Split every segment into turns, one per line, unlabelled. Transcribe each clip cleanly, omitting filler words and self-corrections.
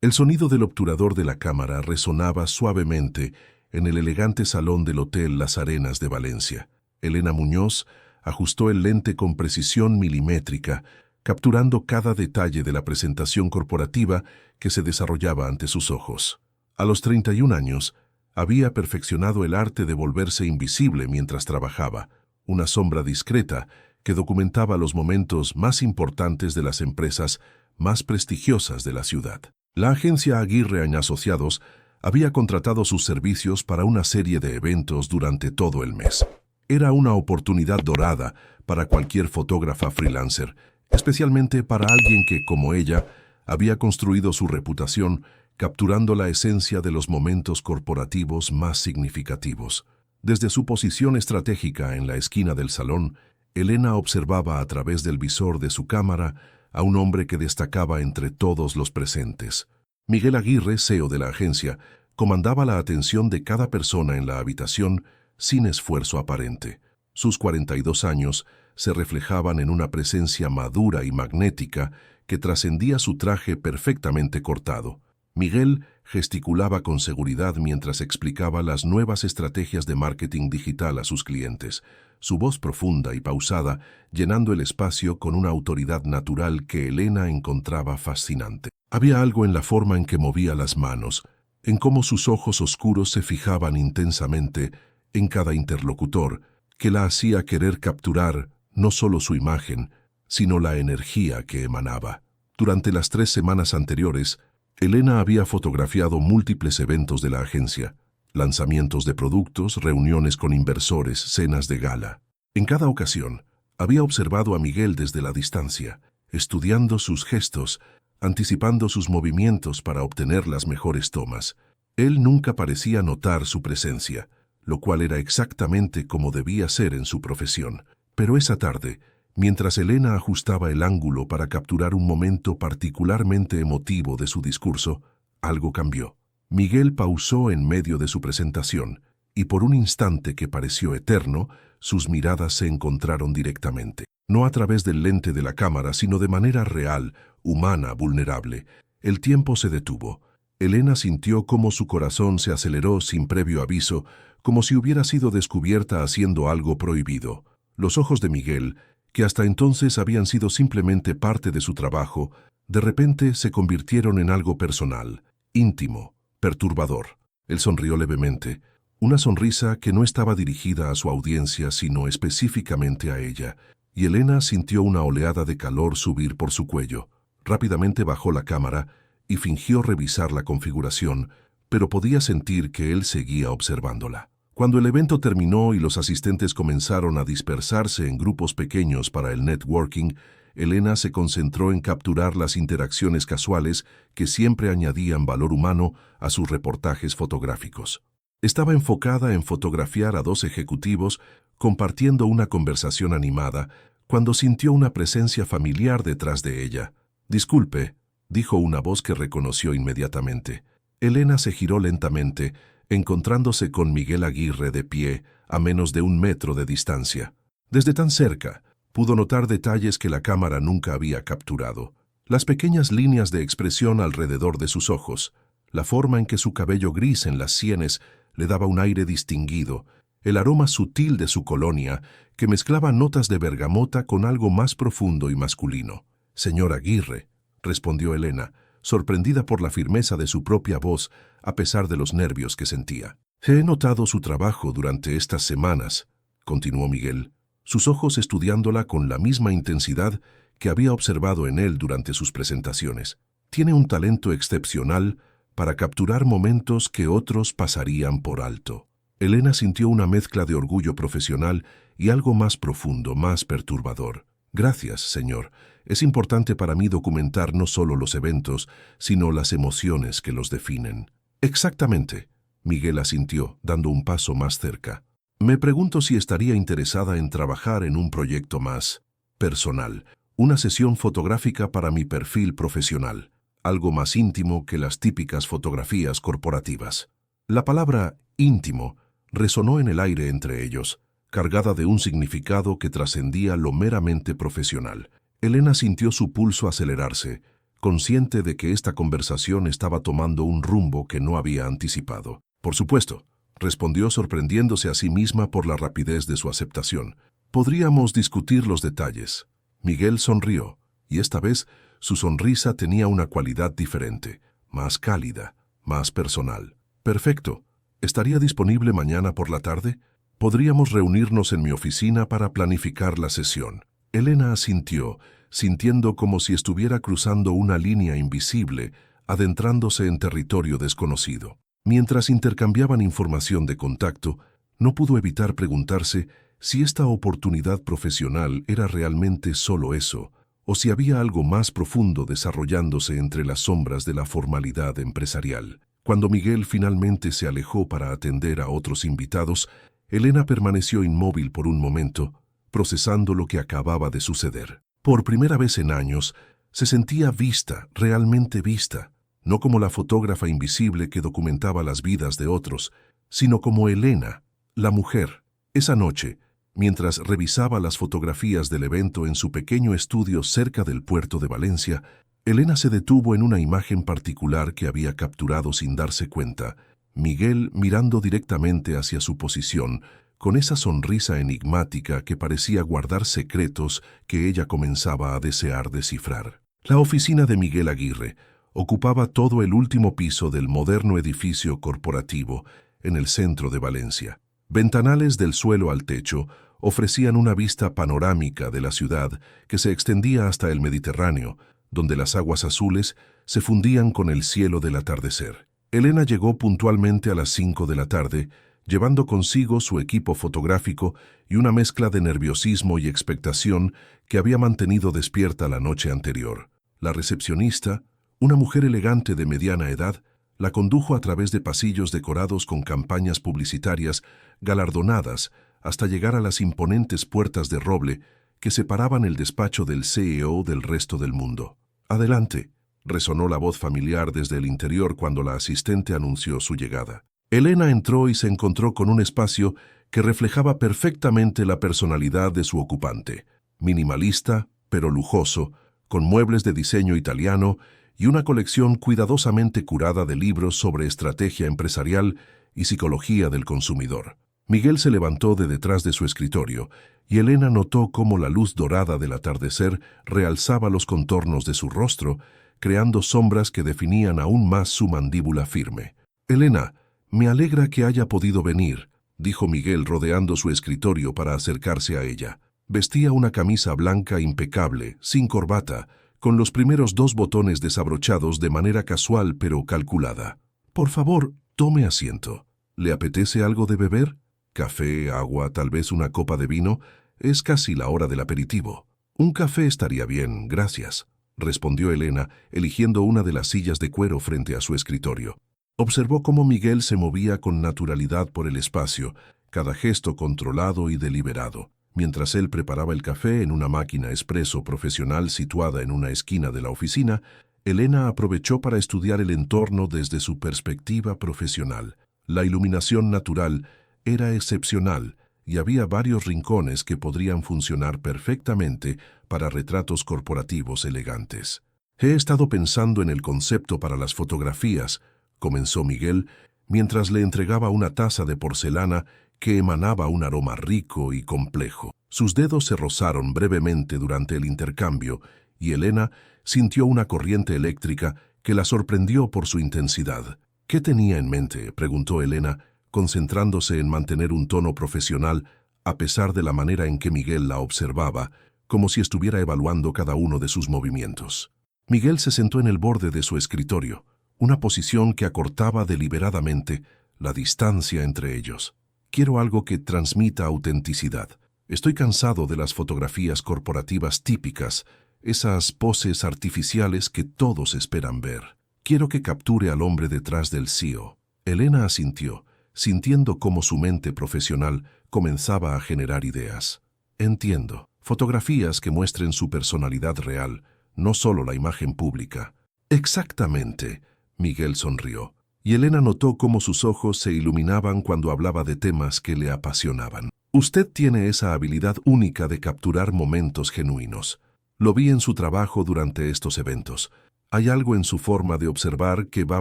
El sonido del obturador de la cámara resonaba suavemente en el elegante salón del Hotel Las Arenas de Valencia. Elena Muñoz ajustó el lente con precisión milimétrica, capturando cada detalle de la presentación corporativa que se desarrollaba ante sus ojos. A los 31 años, había perfeccionado el arte de volverse invisible mientras trabajaba, una sombra discreta que documentaba los momentos más importantes de las empresas más prestigiosas de la ciudad. La agencia Aguirre & Asociados había contratado sus servicios para una serie de eventos durante todo el mes. Era una oportunidad dorada para cualquier fotógrafa freelancer, especialmente para alguien que, como ella, había construido su reputación capturando la esencia de los momentos corporativos más significativos. Desde su posición estratégica en la esquina del salón, Elena observaba a través del visor de su cámara a un hombre que destacaba entre todos los presentes. Miguel Aguirre, CEO de la agencia, comandaba la atención de cada persona en la habitación sin esfuerzo aparente. Sus 42 años se reflejaban en una presencia madura y magnética que trascendía su traje perfectamente cortado. Miguel gesticulaba con seguridad mientras explicaba las nuevas estrategias de marketing digital a sus clientes, su voz profunda y pausada llenando el espacio con una autoridad natural que Elena encontraba fascinante. Había algo en la forma en que movía las manos, en cómo sus ojos oscuros se fijaban intensamente en cada interlocutor, que la hacía querer capturar no solo su imagen, sino la energía que emanaba. Durante las 3 semanas anteriores, Elena había fotografiado múltiples eventos de la agencia, lanzamientos de productos, reuniones con inversores, cenas de gala. En cada ocasión, había observado a Miguel desde la distancia, estudiando sus gestos, anticipando sus movimientos para obtener las mejores tomas. Él nunca parecía notar su presencia, lo cual era exactamente como debía ser en su profesión. Pero esa tarde, mientras Elena ajustaba el ángulo para capturar un momento particularmente emotivo de su discurso, algo cambió. Miguel pausó en medio de su presentación, y por un instante que pareció eterno, sus miradas se encontraron directamente. No a través del lente de la cámara, sino de manera real, humana, vulnerable. El tiempo se detuvo. Elena sintió cómo su corazón se aceleró sin previo aviso, como si hubiera sido descubierta haciendo algo prohibido. Los ojos de Miguel, que hasta entonces habían sido simplemente parte de su trabajo, de repente se convirtieron en algo personal, íntimo, perturbador. Él sonrió levemente, una sonrisa que no estaba dirigida a su audiencia, sino específicamente a ella, y Elena sintió una oleada de calor subir por su cuello. Rápidamente bajó la cámara y fingió revisar la configuración, pero podía sentir que él seguía observándola. Cuando el evento terminó y los asistentes comenzaron a dispersarse en grupos pequeños para el networking, Elena se concentró en capturar las interacciones casuales que siempre añadían valor humano a sus reportajes fotográficos. Estaba enfocada en fotografiar a 2 ejecutivos compartiendo una conversación animada cuando sintió una presencia familiar detrás de ella. «Disculpe», dijo una voz que reconoció inmediatamente. Elena se giró lentamente, encontrándose con Miguel Aguirre de pie a menos de 1 metro de distancia. Desde tan cerca, pudo notar detalles que la cámara nunca había capturado. Las pequeñas líneas de expresión alrededor de sus ojos, la forma en que su cabello gris en las sienes le daba un aire distinguido, el aroma sutil de su colonia que mezclaba notas de bergamota con algo más profundo y masculino. «Señor Aguirre», respondió Elena, sorprendida por la firmeza de su propia voz a pesar de los nervios que sentía. «He notado su trabajo durante estas semanas», continuó Miguel, sus ojos estudiándola con la misma intensidad que había observado en él durante sus presentaciones. «Tiene un talento excepcional para capturar momentos que otros pasarían por alto». Elena sintió una mezcla de orgullo profesional y algo más profundo, más perturbador. «Gracias, señor. Es importante para mí documentar no solo los eventos, sino las emociones que los definen». «Exactamente», Miguel asintió, dando un paso más cerca. «Me pregunto si estaría interesada en trabajar en un proyecto más personal, una sesión fotográfica para mi perfil profesional, algo más íntimo que las típicas fotografías corporativas». La palabra «íntimo» resonó en el aire entre ellos, cargada de un significado que trascendía lo meramente profesional. Elena sintió su pulso acelerarse, consciente de que esta conversación estaba tomando un rumbo que no había anticipado. Por supuesto, respondió sorprendiéndose a sí misma por la rapidez de su aceptación. Podríamos discutir los detalles. Miguel sonrió, y esta vez su sonrisa tenía una cualidad diferente, más cálida, más personal. Perfecto. ¿Estaría disponible mañana por la tarde? Podríamos reunirnos en mi oficina para planificar la sesión. Elena asintió, sintiendo como si estuviera cruzando una línea invisible, adentrándose en territorio desconocido. Mientras intercambiaban información de contacto, no pudo evitar preguntarse si esta oportunidad profesional era realmente solo eso, o si había algo más profundo desarrollándose entre las sombras de la formalidad empresarial. Cuando Miguel finalmente se alejó para atender a otros invitados, Elena permaneció inmóvil por un momento, procesando lo que acababa de suceder. Por primera vez en años, se sentía vista, realmente vista, no como la fotógrafa invisible que documentaba las vidas de otros, sino como Elena, la mujer. Esa noche, mientras revisaba las fotografías del evento en su pequeño estudio cerca del puerto de Valencia, Elena se detuvo en una imagen particular que había capturado sin darse cuenta. Miguel mirando directamente hacia su posición, con esa sonrisa enigmática que parecía guardar secretos que ella comenzaba a desear descifrar. La oficina de Miguel Aguirre ocupaba todo el último piso del moderno edificio corporativo en el centro de Valencia. Ventanales del suelo al techo ofrecían una vista panorámica de la ciudad que se extendía hasta el Mediterráneo, donde las aguas azules se fundían con el cielo del atardecer. Elena llegó puntualmente a las 5 de la tarde, llevando consigo su equipo fotográfico y una mezcla de nerviosismo y expectación que había mantenido despierta la noche anterior. La recepcionista, una mujer elegante de mediana edad, la condujo a través de pasillos decorados con campañas publicitarias galardonadas hasta llegar a las imponentes puertas de roble que separaban el despacho del CEO del resto del mundo. «Adelante», resonó la voz familiar desde el interior cuando la asistente anunció su llegada. Elena entró y se encontró con un espacio que reflejaba perfectamente la personalidad de su ocupante. Minimalista, pero lujoso, con muebles de diseño italiano y una colección cuidadosamente curada de libros sobre estrategia empresarial y psicología del consumidor. Miguel se levantó de detrás de su escritorio y Elena notó cómo la luz dorada del atardecer realzaba los contornos de su rostro, creando sombras que definían aún más su mandíbula firme. «Elena, me alegra que haya podido venir», dijo Miguel rodeando su escritorio para acercarse a ella. Vestía una camisa blanca impecable, sin corbata, con los primeros 2 botones desabrochados de manera casual pero calculada. «Por favor, tome asiento. ¿Le apetece algo de beber? Café, agua, tal vez una copa de vino. Es casi la hora del aperitivo». «Un café estaría bien, gracias», respondió Elena, eligiendo una de las sillas de cuero frente a su escritorio. Observó cómo Miguel se movía con naturalidad por el espacio, cada gesto controlado y deliberado. Mientras él preparaba el café en una máquina expreso profesional situada en una esquina de la oficina, Elena aprovechó para estudiar el entorno desde su perspectiva profesional. La iluminación natural era excepcional y había varios rincones que podrían funcionar perfectamente para retratos corporativos elegantes. «He estado pensando en el concepto para las fotografías», comenzó Miguel, mientras le entregaba una taza de porcelana que emanaba un aroma rico y complejo. Sus dedos se rozaron brevemente durante el intercambio y Elena sintió una corriente eléctrica que la sorprendió por su intensidad. «¿Qué tenía en mente?», preguntó Elena, concentrándose en mantener un tono profesional a pesar de la manera en que Miguel la observaba, como si estuviera evaluando cada uno de sus movimientos. Miguel se sentó en el borde de su escritorio, una posición que acortaba deliberadamente la distancia entre ellos. «Quiero algo que transmita autenticidad. Estoy cansado de las fotografías corporativas típicas, esas poses artificiales que todos esperan ver. Quiero que capture al hombre detrás del CEO». Elena asintió, sintiendo cómo su mente profesional comenzaba a generar ideas. «Entiendo. Fotografías que muestren su personalidad real, no solo la imagen pública». «Exactamente», Miguel sonrió, y Elena notó cómo sus ojos se iluminaban cuando hablaba de temas que le apasionaban. «Usted tiene esa habilidad única de capturar momentos genuinos. Lo vi en su trabajo durante estos eventos. Hay algo en su forma de observar que va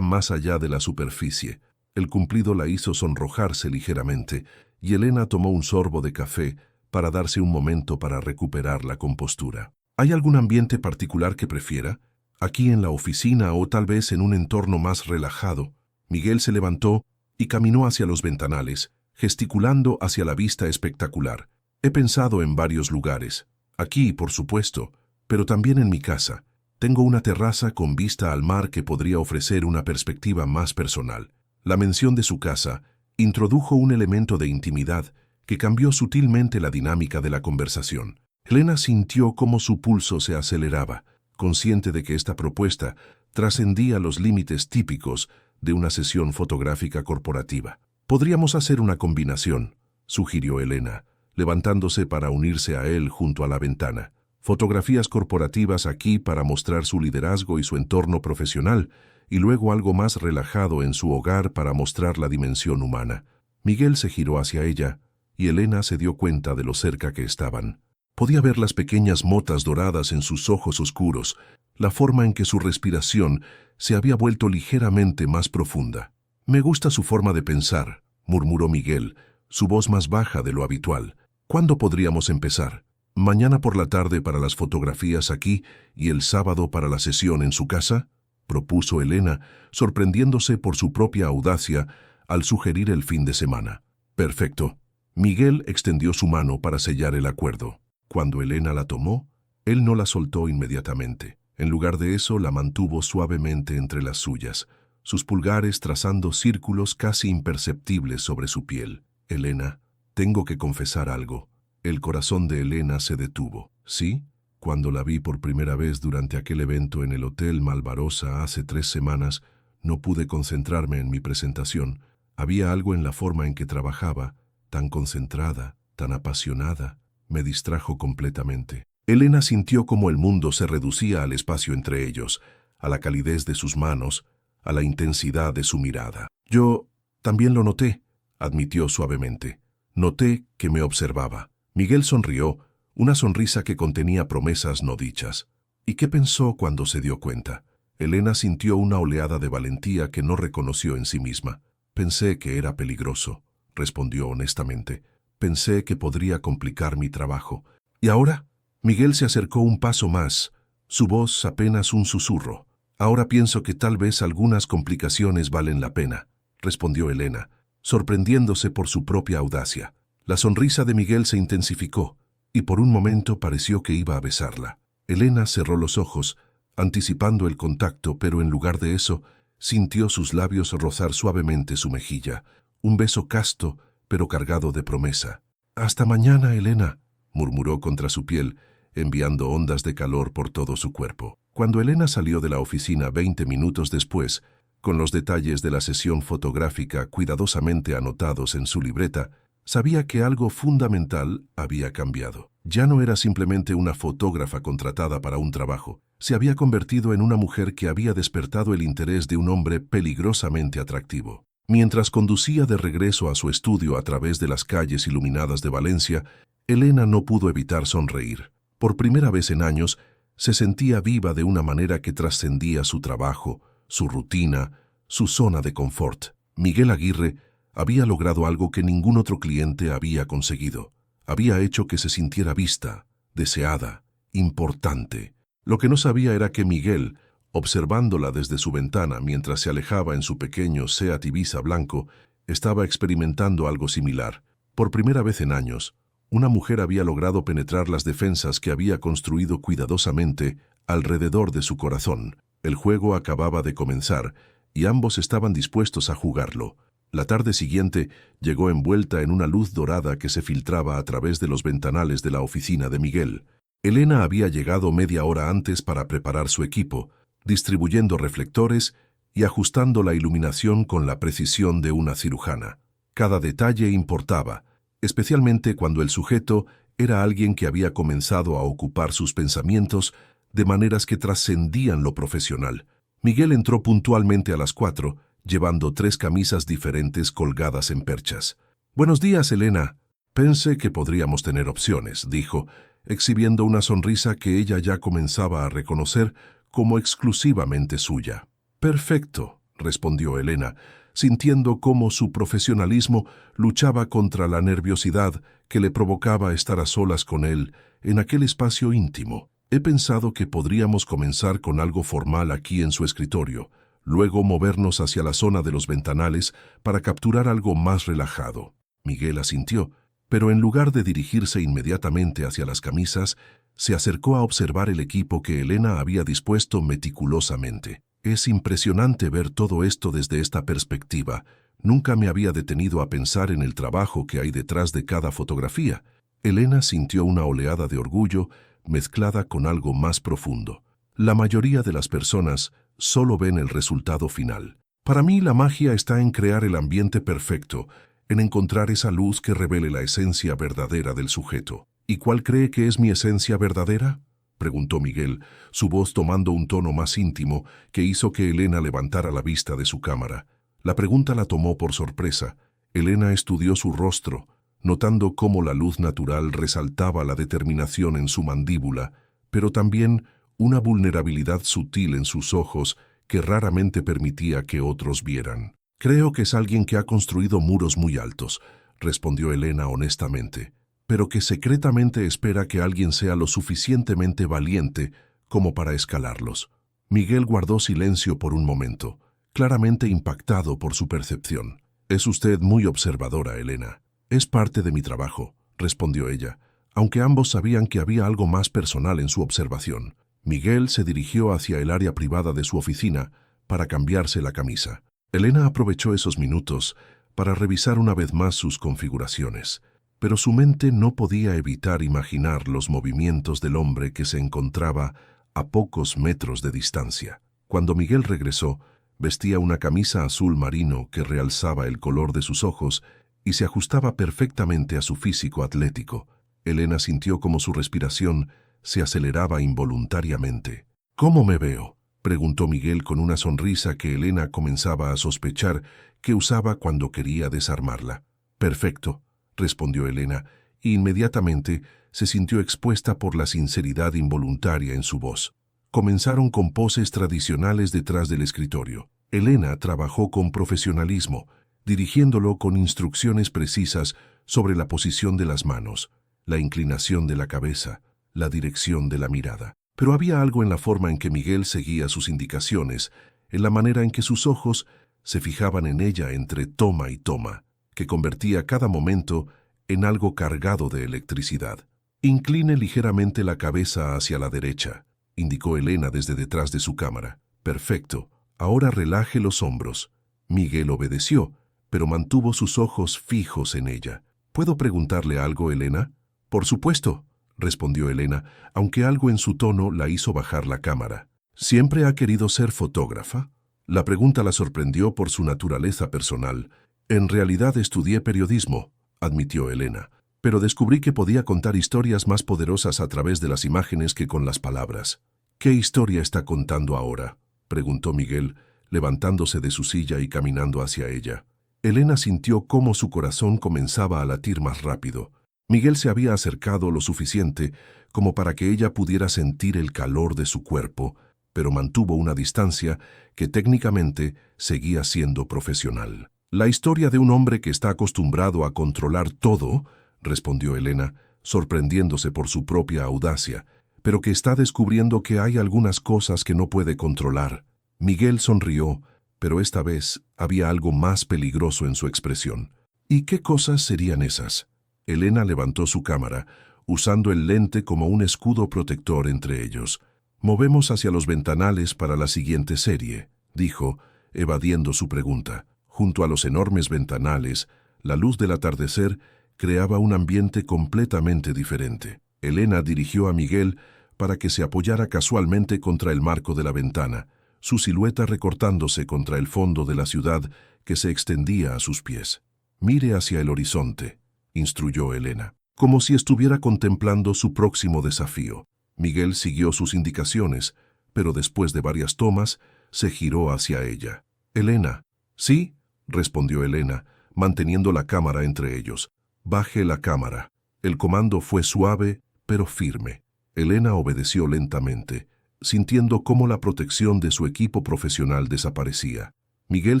más allá de la superficie. El cumplido la hizo sonrojarse ligeramente, y Elena tomó un sorbo de café para darse un momento para recuperar la compostura. ¿Hay algún ambiente particular que prefiera? ¿Aquí en la oficina o tal vez en un entorno más relajado? Miguel se levantó y caminó hacia los ventanales, gesticulando hacia la vista espectacular. He pensado en varios lugares. Aquí, por supuesto, pero también en mi casa. Tengo una terraza con vista al mar que podría ofrecer una perspectiva más personal. La mención de su casa introdujo un elemento de intimidad que cambió sutilmente la dinámica de la conversación. Elena sintió cómo su pulso se aceleraba, consciente de que esta propuesta trascendía los límites típicos de una sesión fotográfica corporativa. «Podríamos hacer una combinación», sugirió Elena, levantándose para unirse a él junto a la ventana. Fotografías corporativas aquí para mostrar su liderazgo y su entorno profesional, y luego algo más relajado en su hogar para mostrar la dimensión humana. Miguel se giró hacia ella, y Elena se dio cuenta de lo cerca que estaban. Podía ver las pequeñas motas doradas en sus ojos oscuros, la forma en que su respiración se había vuelto ligeramente más profunda. «Me gusta su forma de pensar», murmuró Miguel, su voz más baja de lo habitual. «¿Cuándo podríamos empezar? ¿Mañana por la tarde para las fotografías aquí y el sábado para la sesión en su casa?», propuso Elena, sorprendiéndose por su propia audacia al sugerir el fin de semana. «Perfecto». Miguel extendió su mano para sellar el acuerdo. Cuando Elena la tomó, él no la soltó inmediatamente. En lugar de eso, la mantuvo suavemente entre las suyas, sus pulgares trazando círculos casi imperceptibles sobre su piel. «Elena, tengo que confesar algo». El corazón de Elena se detuvo. «¿Sí?» Cuando la vi por primera vez durante aquel evento en el Hotel Malvarosa hace 3 semanas, no pude concentrarme en mi presentación. Había algo en la forma en que trabajaba, tan concentrada, tan apasionada. Me distrajo completamente. Elena sintió como el mundo se reducía al espacio entre ellos, a la calidez de sus manos, a la intensidad de su mirada. «Yo también lo noté», admitió suavemente. «Noté que me observaba». Miguel sonrió, una sonrisa que contenía promesas no dichas. ¿Y qué pensó cuando se dio cuenta? Elena sintió una oleada de valentía que no reconoció en sí misma. «Pensé que era peligroso», respondió honestamente. «Pensé que podría complicar mi trabajo». «¿Y ahora?» Miguel se acercó un paso más, su voz apenas un susurro. «Ahora pienso que tal vez algunas complicaciones valen la pena», respondió Elena, sorprendiéndose por su propia audacia. La sonrisa de Miguel se intensificó, y por un momento pareció que iba a besarla. Elena cerró los ojos, anticipando el contacto, pero en lugar de eso, sintió sus labios rozar suavemente su mejilla, un beso casto, pero cargado de promesa. «Hasta mañana, Elena», murmuró contra su piel, enviando ondas de calor por todo su cuerpo. Cuando Elena salió de la oficina 20 minutos después, con los detalles de la sesión fotográfica cuidadosamente anotados en su libreta, sabía que algo fundamental había cambiado. Ya no era simplemente una fotógrafa contratada para un trabajo. Se había convertido en una mujer que había despertado el interés de un hombre peligrosamente atractivo. Mientras conducía de regreso a su estudio a través de las calles iluminadas de Valencia, Elena no pudo evitar sonreír. Por primera vez en años, se sentía viva de una manera que trascendía su trabajo, su rutina, su zona de confort. Miguel Aguirre había logrado algo que ningún otro cliente había conseguido. Había hecho que se sintiera vista, deseada, importante. Lo que no sabía era que Miguel, observándola desde su ventana mientras se alejaba en su pequeño Seat Ibiza blanco, estaba experimentando algo similar. Por primera vez en años, una mujer había logrado penetrar las defensas que había construido cuidadosamente alrededor de su corazón. El juego acababa de comenzar y ambos estaban dispuestos a jugarlo. La tarde siguiente llegó envuelta en una luz dorada que se filtraba a través de los ventanales de la oficina de Miguel. Elena había llegado media hora antes para preparar su equipo, distribuyendo reflectores y ajustando la iluminación con la precisión de una cirujana. Cada detalle importaba, especialmente cuando el sujeto era alguien que había comenzado a ocupar sus pensamientos de maneras que trascendían lo profesional. Miguel entró puntualmente a las 4, llevando 3 camisas diferentes colgadas en perchas. «Buenos días, Elena». «Pensé que podríamos tener opciones», dijo, exhibiendo una sonrisa que ella ya comenzaba a reconocer como exclusivamente suya. «Perfecto», respondió Elena, sintiendo cómo su profesionalismo luchaba contra la nerviosidad que le provocaba estar a solas con él en aquel espacio íntimo. «He pensado que podríamos comenzar con algo formal aquí en su escritorio, luego movernos hacia la zona de los ventanales para capturar algo más relajado». Miguel asintió, pero en lugar de dirigirse inmediatamente hacia las camisas, se acercó a observar el equipo que Elena había dispuesto meticulosamente. «Es impresionante ver todo esto desde esta perspectiva. Nunca me había detenido a pensar en el trabajo que hay detrás de cada fotografía». Elena sintió una oleada de orgullo mezclada con algo más profundo. «La mayoría de las personas solo ven el resultado final. Para mí la magia está en crear el ambiente perfecto, en encontrar esa luz que revele la esencia verdadera del sujeto». «¿Y cuál cree que es mi esencia verdadera?», preguntó Miguel, su voz tomando un tono más íntimo que hizo que Elena levantara la vista de su cámara. La pregunta la tomó por sorpresa. Elena estudió su rostro, notando cómo la luz natural resaltaba la determinación en su mandíbula, pero también una vulnerabilidad sutil en sus ojos que raramente permitía que otros vieran. «Creo que es alguien que ha construido muros muy altos», respondió Elena honestamente, «pero que secretamente espera que alguien sea lo suficientemente valiente como para escalarlos». Miguel guardó silencio por un momento, claramente impactado por su percepción. «Es usted muy observadora, Elena». «Es parte de mi trabajo», respondió ella, aunque ambos sabían que había algo más personal en su observación. Miguel se dirigió hacia el área privada de su oficina para cambiarse la camisa. Elena aprovechó esos minutos para revisar una vez más sus configuraciones, pero su mente no podía evitar imaginar los movimientos del hombre que se encontraba a pocos metros de distancia. Cuando Miguel regresó, vestía una camisa azul marino que realzaba el color de sus ojos y se ajustaba perfectamente a su físico atlético. Elena sintió como su respiración se aceleraba involuntariamente. «¿Cómo me veo?», preguntó Miguel con una sonrisa que Elena comenzaba a sospechar que usaba cuando quería desarmarla. «Perfecto», respondió Elena, e inmediatamente se sintió expuesta por la sinceridad involuntaria en su voz. Comenzaron con poses tradicionales detrás del escritorio. Elena trabajó con profesionalismo, dirigiéndolo con instrucciones precisas sobre la posición de las manos, la inclinación de la cabeza, la dirección de la mirada. Pero había algo en la forma en que Miguel seguía sus indicaciones, en la manera en que sus ojos se fijaban en ella entre toma y toma, que convertía cada momento en algo cargado de electricidad. «Incline ligeramente la cabeza hacia la derecha», indicó Elena desde detrás de su cámara. «Perfecto. Ahora relaje los hombros». Miguel obedeció, pero mantuvo sus ojos fijos en ella. «¿Puedo preguntarle algo, Elena?». «Por supuesto», respondió Elena, aunque algo en su tono la hizo bajar la cámara. «¿Siempre ha querido ser fotógrafa?». La pregunta la sorprendió por su naturaleza personal. «En realidad estudié periodismo», admitió Elena, «pero descubrí que podía contar historias más poderosas a través de las imágenes que con las palabras». «¿Qué historia está contando ahora?», preguntó Miguel, levantándose de su silla y caminando hacia ella. Elena sintió cómo su corazón comenzaba a latir más rápido. Miguel se había acercado lo suficiente como para que ella pudiera sentir el calor de su cuerpo, pero mantuvo una distancia que técnicamente seguía siendo profesional. «La historia de un hombre que está acostumbrado a controlar todo», respondió Elena, sorprendiéndose por su propia audacia, «pero que está descubriendo que hay algunas cosas que no puede controlar». Miguel sonrió, pero esta vez había algo más peligroso en su expresión. «¿Y qué cosas serían esas?». Elena levantó su cámara, usando el lente como un escudo protector entre ellos. «Movemos hacia los ventanales para la siguiente serie», dijo, evadiendo su pregunta. Junto a los enormes ventanales, la luz del atardecer creaba un ambiente completamente diferente. Elena dirigió a Miguel para que se apoyara casualmente contra el marco de la ventana, su silueta recortándose contra el fondo de la ciudad que se extendía a sus pies. «Mire hacia el horizonte», instruyó Elena, como si estuviera contemplando su próximo desafío. Miguel siguió sus indicaciones, pero después de varias tomas, se giró hacia ella. «Elena». «Sí», respondió Elena, manteniendo la cámara entre ellos. «Baje la cámara». El comando fue suave, pero firme. Elena obedeció lentamente, sintiendo cómo la protección de su equipo profesional desaparecía. Miguel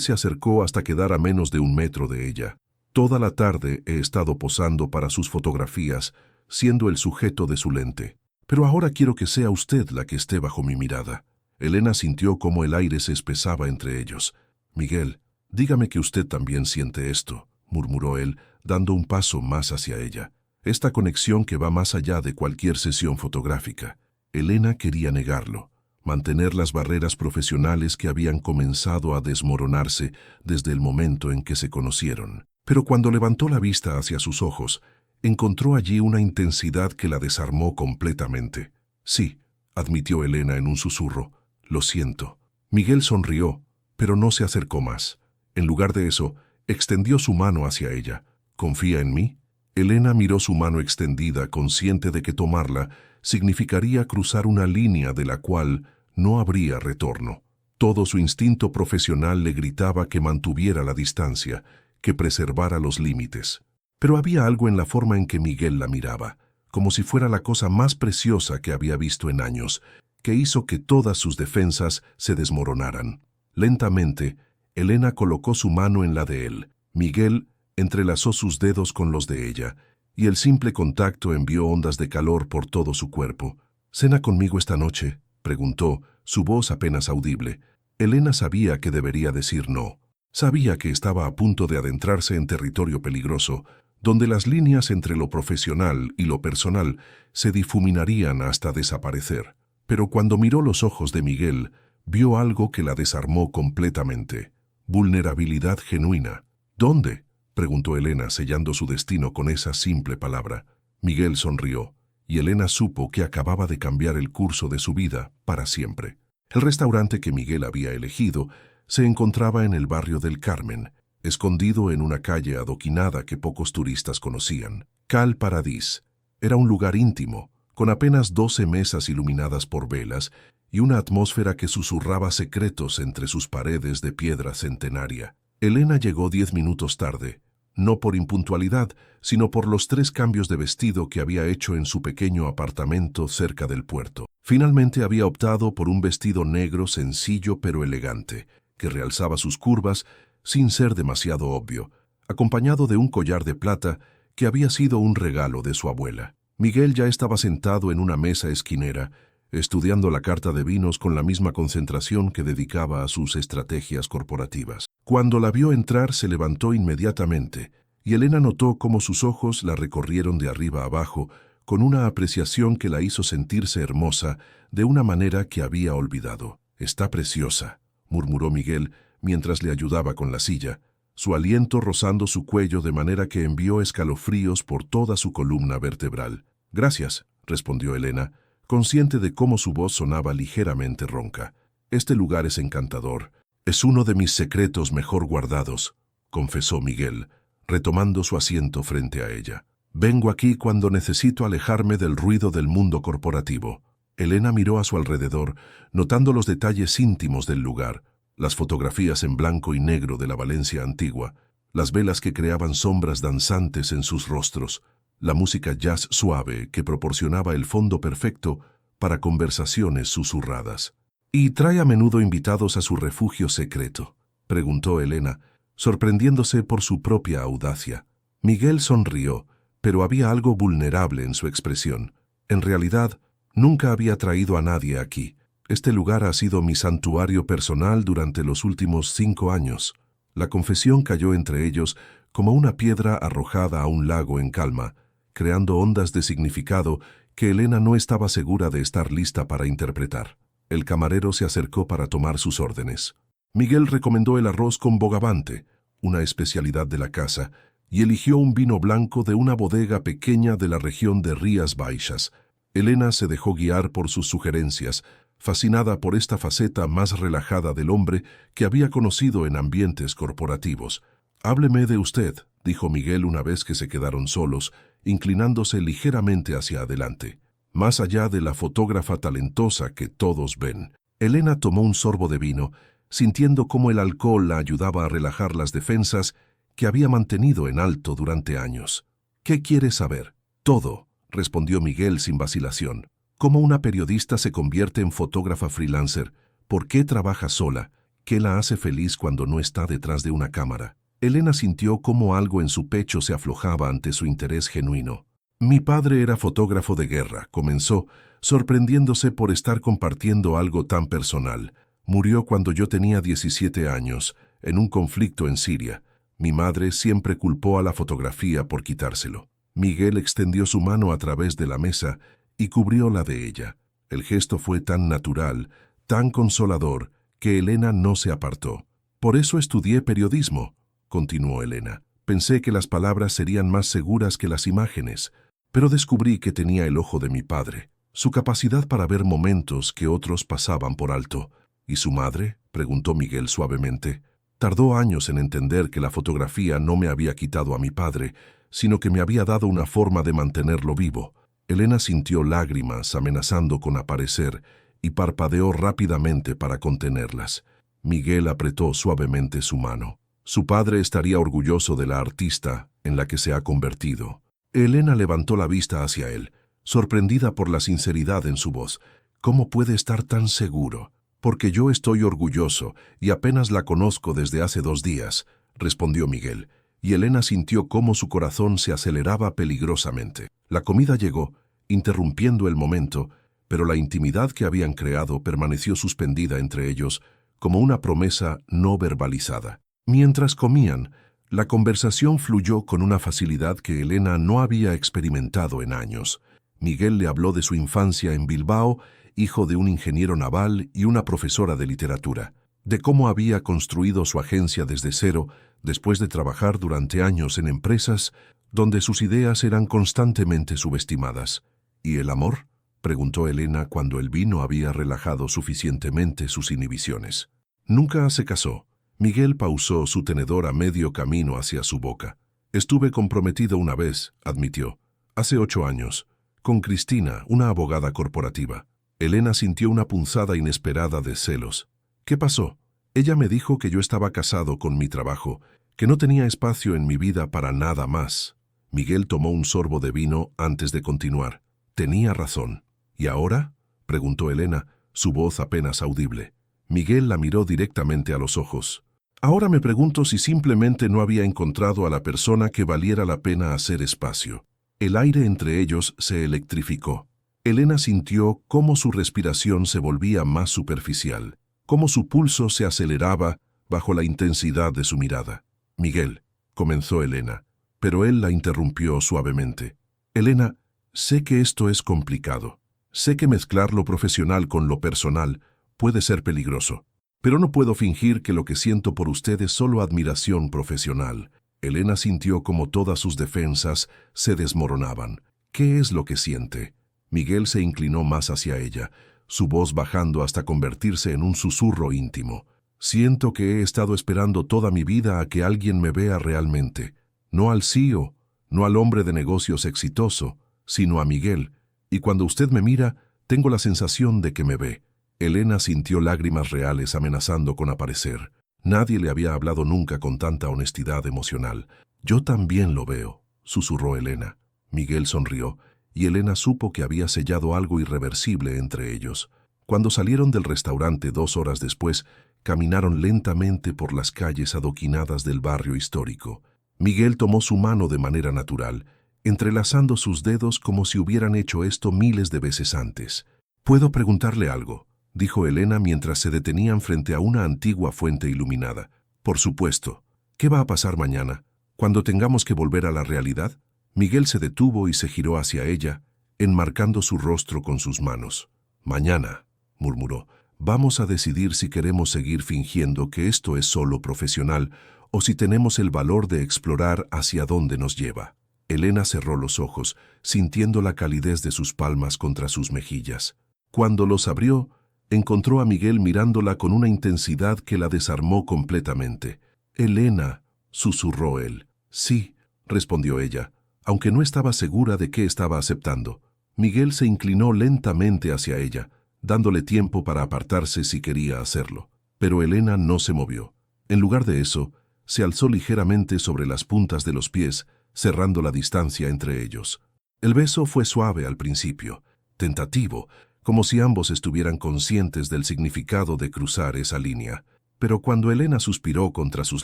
se acercó hasta quedar a menos de 1 metro de ella. Toda la tarde he estado posando para sus fotografías, siendo el sujeto de su lente. Pero ahora quiero que sea usted la que esté bajo mi mirada. Elena sintió cómo el aire se espesaba entre ellos. Miguel, dígame que usted también siente esto, murmuró él, dando un paso más hacia ella. Esta conexión que va más allá de cualquier sesión fotográfica. Elena quería negarlo, mantener las barreras profesionales que habían comenzado a desmoronarse desde el momento en que se conocieron. Pero cuando levantó la vista hacia sus ojos, encontró allí una intensidad que la desarmó completamente. Sí, admitió Elena en un susurro, lo siento. Miguel sonrió, pero no se acercó más. En lugar de eso, extendió su mano hacia ella. ¿Confía en mí? Elena miró su mano extendida, consciente de que tomarla significaría cruzar una línea de la cual no habría retorno. Todo su instinto profesional le gritaba que mantuviera la distancia, que preservara los límites. Pero había algo en la forma en que Miguel la miraba, como si fuera la cosa más preciosa que había visto en años, que hizo que todas sus defensas se desmoronaran. Lentamente, Elena colocó su mano en la de él. Miguel entrelazó sus dedos con los de ella, y el simple contacto envió ondas de calor por todo su cuerpo. «¿Cena conmigo esta noche?», preguntó, su voz apenas audible. Elena sabía que debería decir no. Sabía que estaba a punto de adentrarse en territorio peligroso, donde las líneas entre lo profesional y lo personal se difuminarían hasta desaparecer. Pero cuando miró los ojos de Miguel, vio algo que la desarmó completamente. Vulnerabilidad genuina. «¿Dónde?», preguntó Elena, sellando su destino con esa simple palabra. Miguel sonrió, y Elena supo que acababa de cambiar el curso de su vida para siempre. El restaurante que Miguel había elegido se encontraba en el barrio del Carmen, escondido en una calle adoquinada que pocos turistas conocían. Cal Paradís. Era un lugar íntimo, con apenas 12 mesas iluminadas por velas y una atmósfera que susurraba secretos entre sus paredes de piedra centenaria. Elena llegó 10 minutos tarde, no por impuntualidad, sino por los 3 cambios de vestido que había hecho en su pequeño apartamento cerca del puerto. Finalmente había optado por un vestido negro sencillo pero elegante, que realzaba sus curvas sin ser demasiado obvio, acompañado de un collar de plata que había sido un regalo de su abuela. Miguel ya estaba sentado en una mesa esquinera, estudiando la carta de vinos con la misma concentración que dedicaba a sus estrategias corporativas. Cuando la vio entrar, se levantó inmediatamente, y Elena notó cómo sus ojos la recorrieron de arriba a abajo, con una apreciación que la hizo sentirse hermosa de una manera que había olvidado. «Está preciosa», murmuró Miguel mientras le ayudaba con la silla, su aliento rozando su cuello de manera que envió escalofríos por toda su columna vertebral. «Gracias», respondió Elena, consciente de cómo su voz sonaba ligeramente ronca. «Este lugar es encantador. Es uno de mis secretos mejor guardados», confesó Miguel, retomando su asiento frente a ella. «Vengo aquí cuando necesito alejarme del ruido del mundo corporativo». Elena miró a su alrededor, notando los detalles íntimos del lugar, las fotografías en blanco y negro de la Valencia antigua, las velas que creaban sombras danzantes en sus rostros, la música jazz suave que proporcionaba el fondo perfecto para conversaciones susurradas. «¿Y trae a menudo invitados a su refugio secreto?», preguntó Elena, sorprendiéndose por su propia audacia. Miguel sonrió, pero había algo vulnerable en su expresión. «En realidad, nunca había traído a nadie aquí. Este lugar ha sido mi santuario personal durante los últimos 5 años». La confesión cayó entre ellos como una piedra arrojada a un lago en calma, creando ondas de significado que Elena no estaba segura de estar lista para interpretar. El camarero se acercó para tomar sus órdenes. Miguel recomendó el arroz con bogavante, una especialidad de la casa, y eligió un vino blanco de una bodega pequeña de la región de Rías Baixas. Elena se dejó guiar por sus sugerencias, fascinada por esta faceta más relajada del hombre que había conocido en ambientes corporativos. «Hábleme de usted», dijo Miguel una vez que se quedaron solos, inclinándose ligeramente hacia adelante. «Más allá de la fotógrafa talentosa que todos ven». Elena tomó un sorbo de vino, sintiendo cómo el alcohol la ayudaba a relajar las defensas que había mantenido en alto durante años. «¿Qué quiere saber?» «Todo», respondió Miguel sin vacilación. ¿Cómo una periodista se convierte en fotógrafa freelancer? ¿Por qué trabaja sola? ¿Qué la hace feliz cuando no está detrás de una cámara? Elena sintió cómo algo en su pecho se aflojaba ante su interés genuino. Mi padre era fotógrafo de guerra, comenzó, sorprendiéndose por estar compartiendo algo tan personal. Murió cuando yo tenía 17 años, en un conflicto en Siria. Mi madre siempre culpó a la fotografía por quitárselo. Miguel extendió su mano a través de la mesa y cubrió la de ella. El gesto fue tan natural, tan consolador, que Elena no se apartó. Por eso estudié periodismo, continuó Elena. Pensé que las palabras serían más seguras que las imágenes, pero descubrí que tenía el ojo de mi padre, su capacidad para ver momentos que otros pasaban por alto. ¿Y su madre?, preguntó Miguel suavemente. Tardó años en entender que la fotografía no me había quitado a mi padre, sino que me había dado una forma de mantenerlo vivo. Elena sintió lágrimas amenazando con aparecer y parpadeó rápidamente para contenerlas. Miguel apretó suavemente su mano. Su padre estaría orgulloso de la artista en la que se ha convertido. Elena levantó la vista hacia él, sorprendida por la sinceridad en su voz. ¿Cómo puede estar tan seguro? Porque yo estoy orgulloso y apenas la conozco desde hace 2 días, respondió Miguel, y Elena sintió cómo su corazón se aceleraba peligrosamente. La comida llegó, interrumpiendo el momento, pero la intimidad que habían creado permaneció suspendida entre ellos como una promesa no verbalizada. Mientras comían, la conversación fluyó con una facilidad que Elena no había experimentado en años. Miguel le habló de su infancia en Bilbao, hijo de un ingeniero naval y una profesora de literatura, de cómo había construido su agencia desde cero después de trabajar durante años en empresas donde sus ideas eran constantemente subestimadas. ¿Y el amor?, preguntó Elena cuando el vino había relajado suficientemente sus inhibiciones. Nunca se casó. Miguel pausó su tenedor a medio camino hacia su boca. Estuve comprometido una vez, admitió, hace 8 años, con Cristina, una abogada corporativa. Elena sintió una punzada inesperada de celos. ¿Qué pasó? Ella me dijo que yo estaba casado con mi trabajo, que no tenía espacio en mi vida para nada más. Miguel tomó un sorbo de vino antes de continuar. Tenía razón. ¿Y ahora?, preguntó Elena, su voz apenas audible. Miguel la miró directamente a los ojos. Ahora me pregunto si simplemente no había encontrado a la persona que valiera la pena hacer espacio. El aire entre ellos se electrificó. Elena sintió cómo su respiración se volvía más superficial, cómo su pulso se aceleraba bajo la intensidad de su mirada. Miguel, comenzó Elena, pero él la interrumpió suavemente. Elena, sé que esto es complicado. Sé que mezclar lo profesional con lo personal puede ser peligroso, pero no puedo fingir que lo que siento por usted es solo admiración profesional. Elena sintió como todas sus defensas se desmoronaban. ¿Qué es lo que siente? Miguel se inclinó más hacia ella, su voz bajando hasta convertirse en un susurro íntimo. Siento que he estado esperando toda mi vida a que alguien me vea realmente. No al CEO, no al hombre de negocios exitoso, sino a Miguel. Y cuando usted me mira, tengo la sensación de que me ve. Elena sintió lágrimas reales amenazando con aparecer. Nadie le había hablado nunca con tanta honestidad emocional. Yo también lo veo, susurró Elena. Miguel sonrió, y Elena supo que había sellado algo irreversible entre ellos. Cuando salieron del restaurante 2 horas después, caminaron lentamente por las calles adoquinadas del barrio histórico. Miguel tomó su mano de manera natural, entrelazando sus dedos como si hubieran hecho esto miles de veces antes. «¿Puedo preguntarle algo?», dijo Elena mientras se detenían frente a una antigua fuente iluminada. «Por supuesto. ¿Qué va a pasar mañana, cuando tengamos que volver a la realidad?». Miguel se detuvo y se giró hacia ella, enmarcando su rostro con sus manos. «Mañana», murmuró, «vamos a decidir si queremos seguir fingiendo que esto es solo profesional o si tenemos el valor de explorar hacia dónde nos lleva». Elena cerró los ojos, sintiendo la calidez de sus palmas contra sus mejillas. Cuando los abrió, encontró a Miguel mirándola con una intensidad que la desarmó completamente. «Elena», susurró él. «Sí», respondió ella, aunque no estaba segura de qué estaba aceptando. Miguel se inclinó lentamente hacia ella, dándole tiempo para apartarse si quería hacerlo. Pero Elena no se movió. En lugar de eso, se alzó ligeramente sobre las puntas de los pies, cerrando la distancia entre ellos. El beso fue suave al principio, tentativo, como si ambos estuvieran conscientes del significado de cruzar esa línea. Pero cuando Elena suspiró contra sus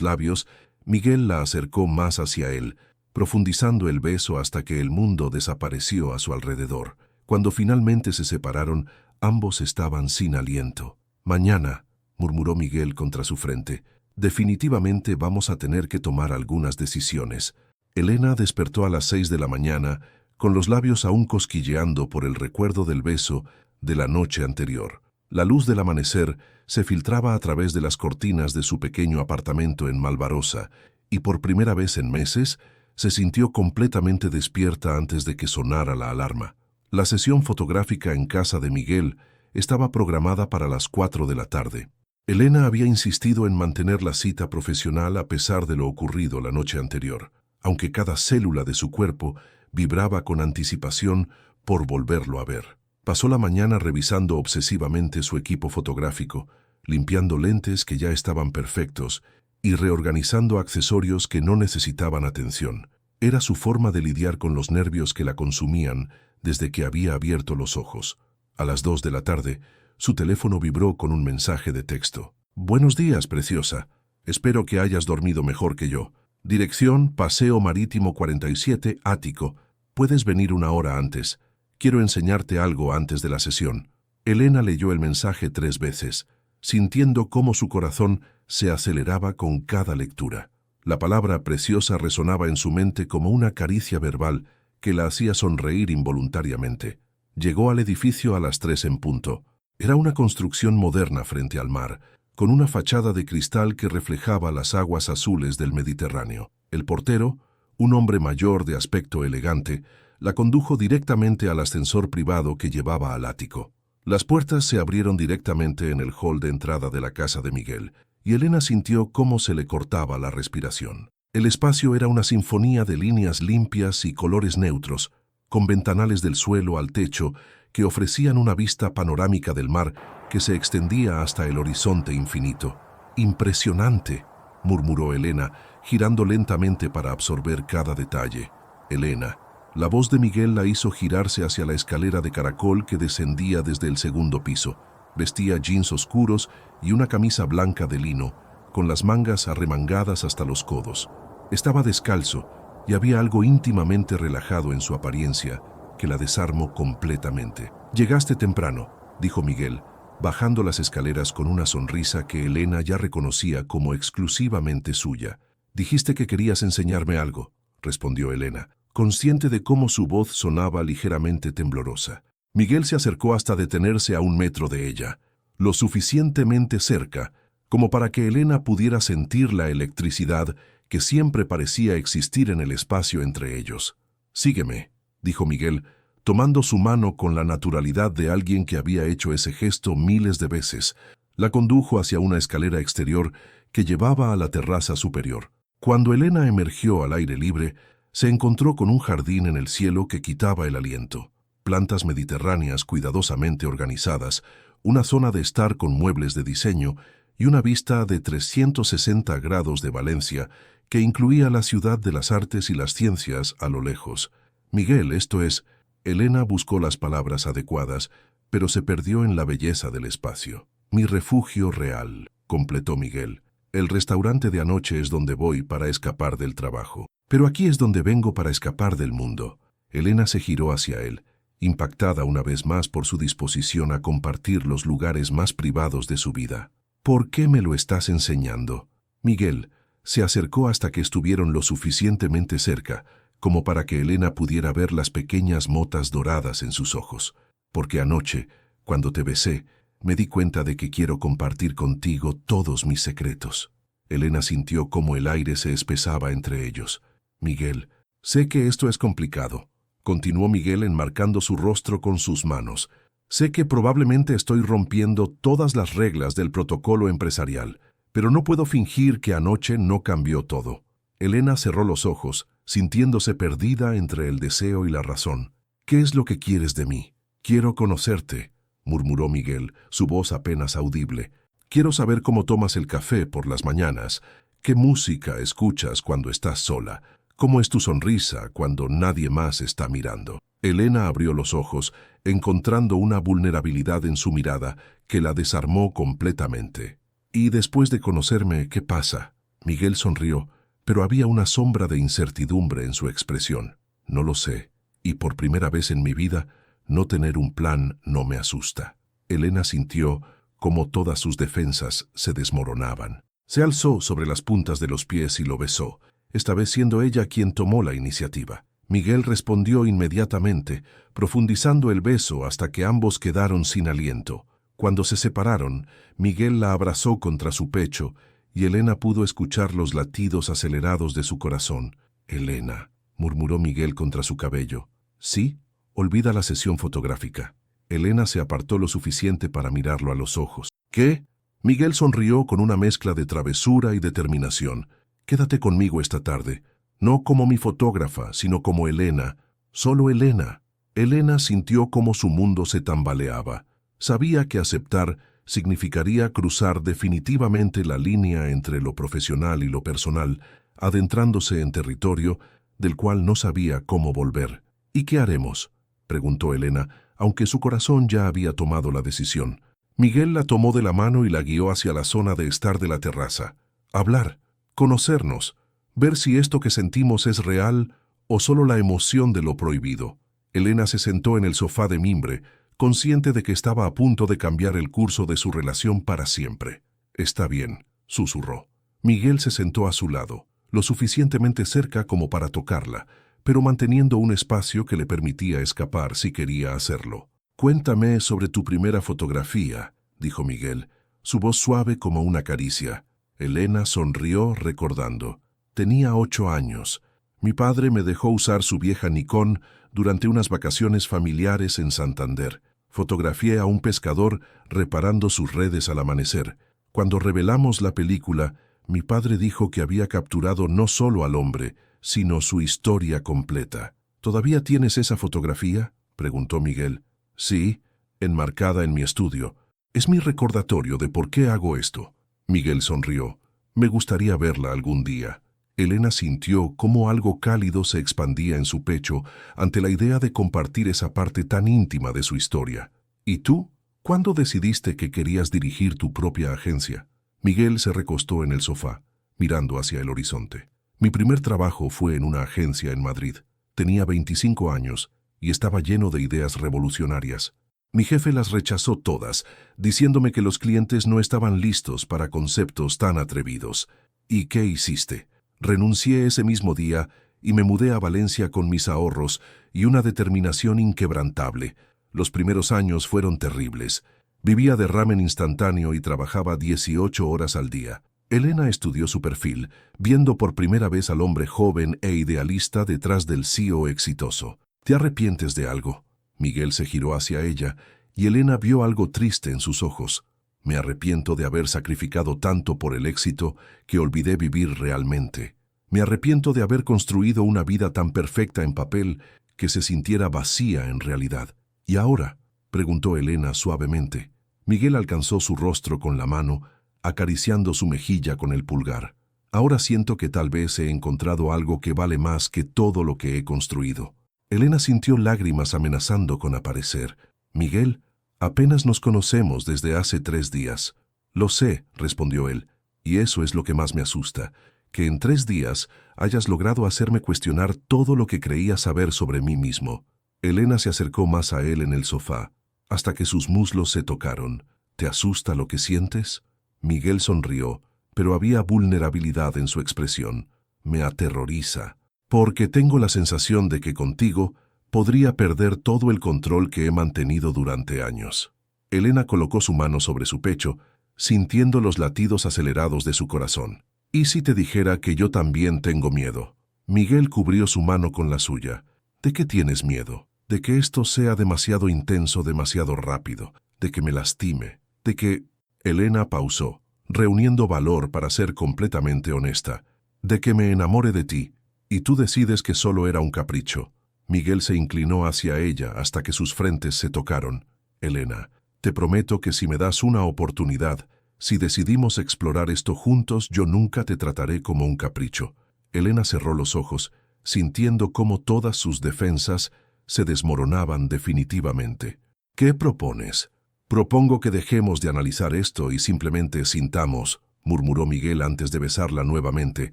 labios, Miguel la acercó más hacia él, profundizando el beso hasta que el mundo desapareció a su alrededor. Cuando finalmente se separaron, ambos estaban sin aliento. «Mañana», murmuró Miguel contra su frente, «definitivamente vamos a tener que tomar algunas decisiones». Elena despertó a las 6 de la mañana, con los labios aún cosquilleando por el recuerdo del beso de la noche anterior. La luz del amanecer se filtraba a través de las cortinas de su pequeño apartamento en Malvarosa, y por primera vez en meses se sintió completamente despierta antes de que sonara la alarma. La sesión fotográfica en casa de Miguel estaba programada para las 4 de la tarde. Elena había insistido en mantener la cita profesional a pesar de lo ocurrido la noche anterior, aunque cada célula de su cuerpo vibraba con anticipación por volverlo a ver. Pasó la mañana revisando obsesivamente su equipo fotográfico, limpiando lentes que ya estaban perfectos y reorganizando accesorios que no necesitaban atención. Era su forma de lidiar con los nervios que la consumían desde que había abierto los ojos. A las 2 de la tarde, su teléfono vibró con un mensaje de texto. «Buenos días, preciosa. Espero que hayas dormido mejor que yo. Dirección, Paseo Marítimo 47, Ático. Puedes venir una hora antes. Quiero enseñarte algo antes de la sesión». Elena leyó el mensaje 3 veces, sintiendo cómo su corazón se aceleraba con cada lectura. La palabra preciosa resonaba en su mente como una caricia verbal que la hacía sonreír involuntariamente. Llegó al edificio a las 3 en punto. Era una construcción moderna frente al mar, con una fachada de cristal que reflejaba las aguas azules del Mediterráneo. El portero, un hombre mayor de aspecto elegante, la condujo directamente al ascensor privado que llevaba al ático. Las puertas se abrieron directamente en el hall de entrada de la casa de Miguel, y Elena sintió cómo se le cortaba la respiración. El espacio era una sinfonía de líneas limpias y colores neutros, con ventanales del suelo al techo que ofrecían una vista panorámica del mar que se extendía hasta el horizonte infinito. «Impresionante», murmuró Elena, girando lentamente para absorber cada detalle. «Elena». La voz de Miguel la hizo girarse hacia la escalera de caracol que descendía desde el segundo piso. Vestía jeans oscuros y una camisa blanca de lino, con las mangas arremangadas hasta los codos. Estaba descalzo y había algo íntimamente relajado en su apariencia que la desarmó completamente. «Llegaste temprano», dijo Miguel, bajando las escaleras con una sonrisa que Elena ya reconocía como exclusivamente suya. «Dijiste que querías enseñarme algo», respondió Elena, consciente de cómo su voz sonaba ligeramente temblorosa. Miguel se acercó hasta detenerse a 1 metro de ella, lo suficientemente cerca como para que Elena pudiera sentir la electricidad que siempre parecía existir en el espacio entre ellos. «Sígueme», dijo Miguel, tomando su mano con la naturalidad de alguien que había hecho ese gesto miles de veces. La condujo hacia una escalera exterior que llevaba a la terraza superior. Cuando Elena emergió al aire libre, se encontró con un jardín en el cielo que quitaba el aliento. Plantas mediterráneas cuidadosamente organizadas, una zona de estar con muebles de diseño y una vista de 360 grados de Valencia que incluía la ciudad de las artes y las ciencias a lo lejos. Miguel, esto es, Elena buscó las palabras adecuadas, pero se perdió en la belleza del espacio. «Mi refugio real», completó Miguel. «El restaurante de anoche es donde voy para escapar del trabajo. Pero aquí es donde vengo para escapar del mundo». Elena se giró hacia él, impactada una vez más por su disposición a compartir los lugares más privados de su vida. «¿Por qué me lo estás enseñando?» Miguel se acercó hasta que estuvieron lo suficientemente cerca como para que Elena pudiera ver las pequeñas motas doradas en sus ojos. «Porque anoche, cuando te besé, me di cuenta de que quiero compartir contigo todos mis secretos». Elena sintió cómo el aire se espesaba entre ellos. «Miguel, sé que esto es complicado», continuó Miguel enmarcando su rostro con sus manos. «Sé que probablemente estoy rompiendo todas las reglas del protocolo empresarial, pero no puedo fingir que anoche no cambió todo». Elena cerró los ojos, sintiéndose perdida entre el deseo y la razón. «¿Qué es lo que quieres de mí?» «Quiero conocerte», murmuró Miguel, su voz apenas audible. «Quiero saber cómo tomas el café por las mañanas, qué música escuchas cuando estás sola, cómo es tu sonrisa cuando nadie más está mirando». Elena abrió los ojos, encontrando una vulnerabilidad en su mirada que la desarmó completamente. «¿Y después de conocerme, qué pasa?» Miguel sonrió, pero había una sombra de incertidumbre en su expresión. «No lo sé, y por primera vez en mi vida, no tener un plan no me asusta». Elena sintió como todas sus defensas se desmoronaban. Se alzó sobre las puntas de los pies y lo besó, esta vez siendo ella quien tomó la iniciativa. Miguel respondió inmediatamente, profundizando el beso hasta que ambos quedaron sin aliento. Cuando se separaron, Miguel la abrazó contra su pecho y Elena pudo escuchar los latidos acelerados de su corazón. «Elena», murmuró Miguel contra su cabello. «¿Sí? Olvida la sesión fotográfica». Elena se apartó lo suficiente para mirarlo a los ojos. «¿Qué?» Miguel sonrió con una mezcla de travesura y determinación. «Quédate conmigo esta tarde. No como mi fotógrafa, sino como Elena. Solo Elena». Elena sintió cómo su mundo se tambaleaba. Sabía que aceptar significaría cruzar definitivamente la línea entre lo profesional y lo personal, adentrándose en territorio del cual no sabía cómo volver. «¿Y qué haremos?», preguntó Elena, aunque su corazón ya había tomado la decisión. Miguel la tomó de la mano y la guió hacia la zona de estar de la terraza. «Hablar, conocernos, ver si esto que sentimos es real o solo la emoción de lo prohibido». Elena se sentó en el sofá de mimbre, consciente de que estaba a punto de cambiar el curso de su relación para siempre. «Está bien», susurró. Miguel se sentó a su lado, lo suficientemente cerca como para tocarla, pero manteniendo un espacio que le permitía escapar si quería hacerlo. «Cuéntame sobre tu primera fotografía», dijo Miguel, su voz suave como una caricia. Elena sonrió recordando. «Tenía 8 años. Mi padre me dejó usar su vieja Nikon durante unas vacaciones familiares en Santander. Fotografié a un pescador reparando sus redes al amanecer. Cuando revelamos la película, mi padre dijo que había capturado no solo al hombre, sino su historia completa». «¿Todavía tienes esa fotografía?», preguntó Miguel. «Sí, enmarcada en mi estudio. Es mi recordatorio de por qué hago esto». Miguel sonrió. «Me gustaría verla algún día». Elena sintió cómo algo cálido se expandía en su pecho ante la idea de compartir esa parte tan íntima de su historia. «¿Y tú? ¿Cuándo decidiste que querías dirigir tu propia agencia?». Miguel se recostó en el sofá, mirando hacia el horizonte. «Mi primer trabajo fue en una agencia en Madrid. Tenía 25 años y estaba lleno de ideas revolucionarias. Mi jefe las rechazó todas, diciéndome que los clientes no estaban listos para conceptos tan atrevidos. ¿Y qué hiciste?». «Renuncié ese mismo día y me mudé a Valencia con mis ahorros y una determinación inquebrantable. Los primeros años fueron terribles. Vivía de ramen instantáneo y trabajaba 18 horas al día». Elena estudió su perfil, viendo por primera vez al hombre joven e idealista detrás del CEO exitoso. «¿Te arrepientes de algo?». Miguel se giró hacia ella y Elena vio algo triste en sus ojos. «Me arrepiento de haber sacrificado tanto por el éxito que olvidé vivir realmente. Me arrepiento de haber construido una vida tan perfecta en papel que se sintiera vacía en realidad». «¿Y ahora?», preguntó Elena suavemente. Miguel alcanzó su rostro con la mano, acariciando su mejilla con el pulgar. «Ahora siento que tal vez he encontrado algo que vale más que todo lo que he construido». Elena sintió lágrimas amenazando con aparecer. «Miguel, apenas nos conocemos desde hace 3 días». «Lo sé», respondió él, «y eso es lo que más me asusta, que en 3 días hayas logrado hacerme cuestionar todo lo que creía saber sobre mí mismo». Elena se acercó más a él en el sofá, hasta que sus muslos se tocaron. «¿Te asusta lo que sientes?». Miguel sonrió, pero había vulnerabilidad en su expresión. «Me aterroriza, porque tengo la sensación de que contigo podría perder todo el control que he mantenido durante años». Elena colocó su mano sobre su pecho, sintiendo los latidos acelerados de su corazón. «¿Y si te dijera que yo también tengo miedo?». Miguel cubrió su mano con la suya. «¿De qué tienes miedo? ¿De que esto sea demasiado intenso, demasiado rápido? ¿De que me lastime? ¿De que...». Elena pausó, reuniendo valor para ser completamente honesta. «De que me enamore de ti, y tú decides que solo era un capricho». Miguel se inclinó hacia ella hasta que sus frentes se tocaron. «Elena, te prometo que si me das una oportunidad, si decidimos explorar esto juntos, yo nunca te trataré como un capricho». Elena cerró los ojos, sintiendo cómo todas sus defensas se desmoronaban definitivamente. «¿Qué propones?» «Propongo que dejemos de analizar esto y simplemente sintamos», murmuró Miguel antes de besarla nuevamente,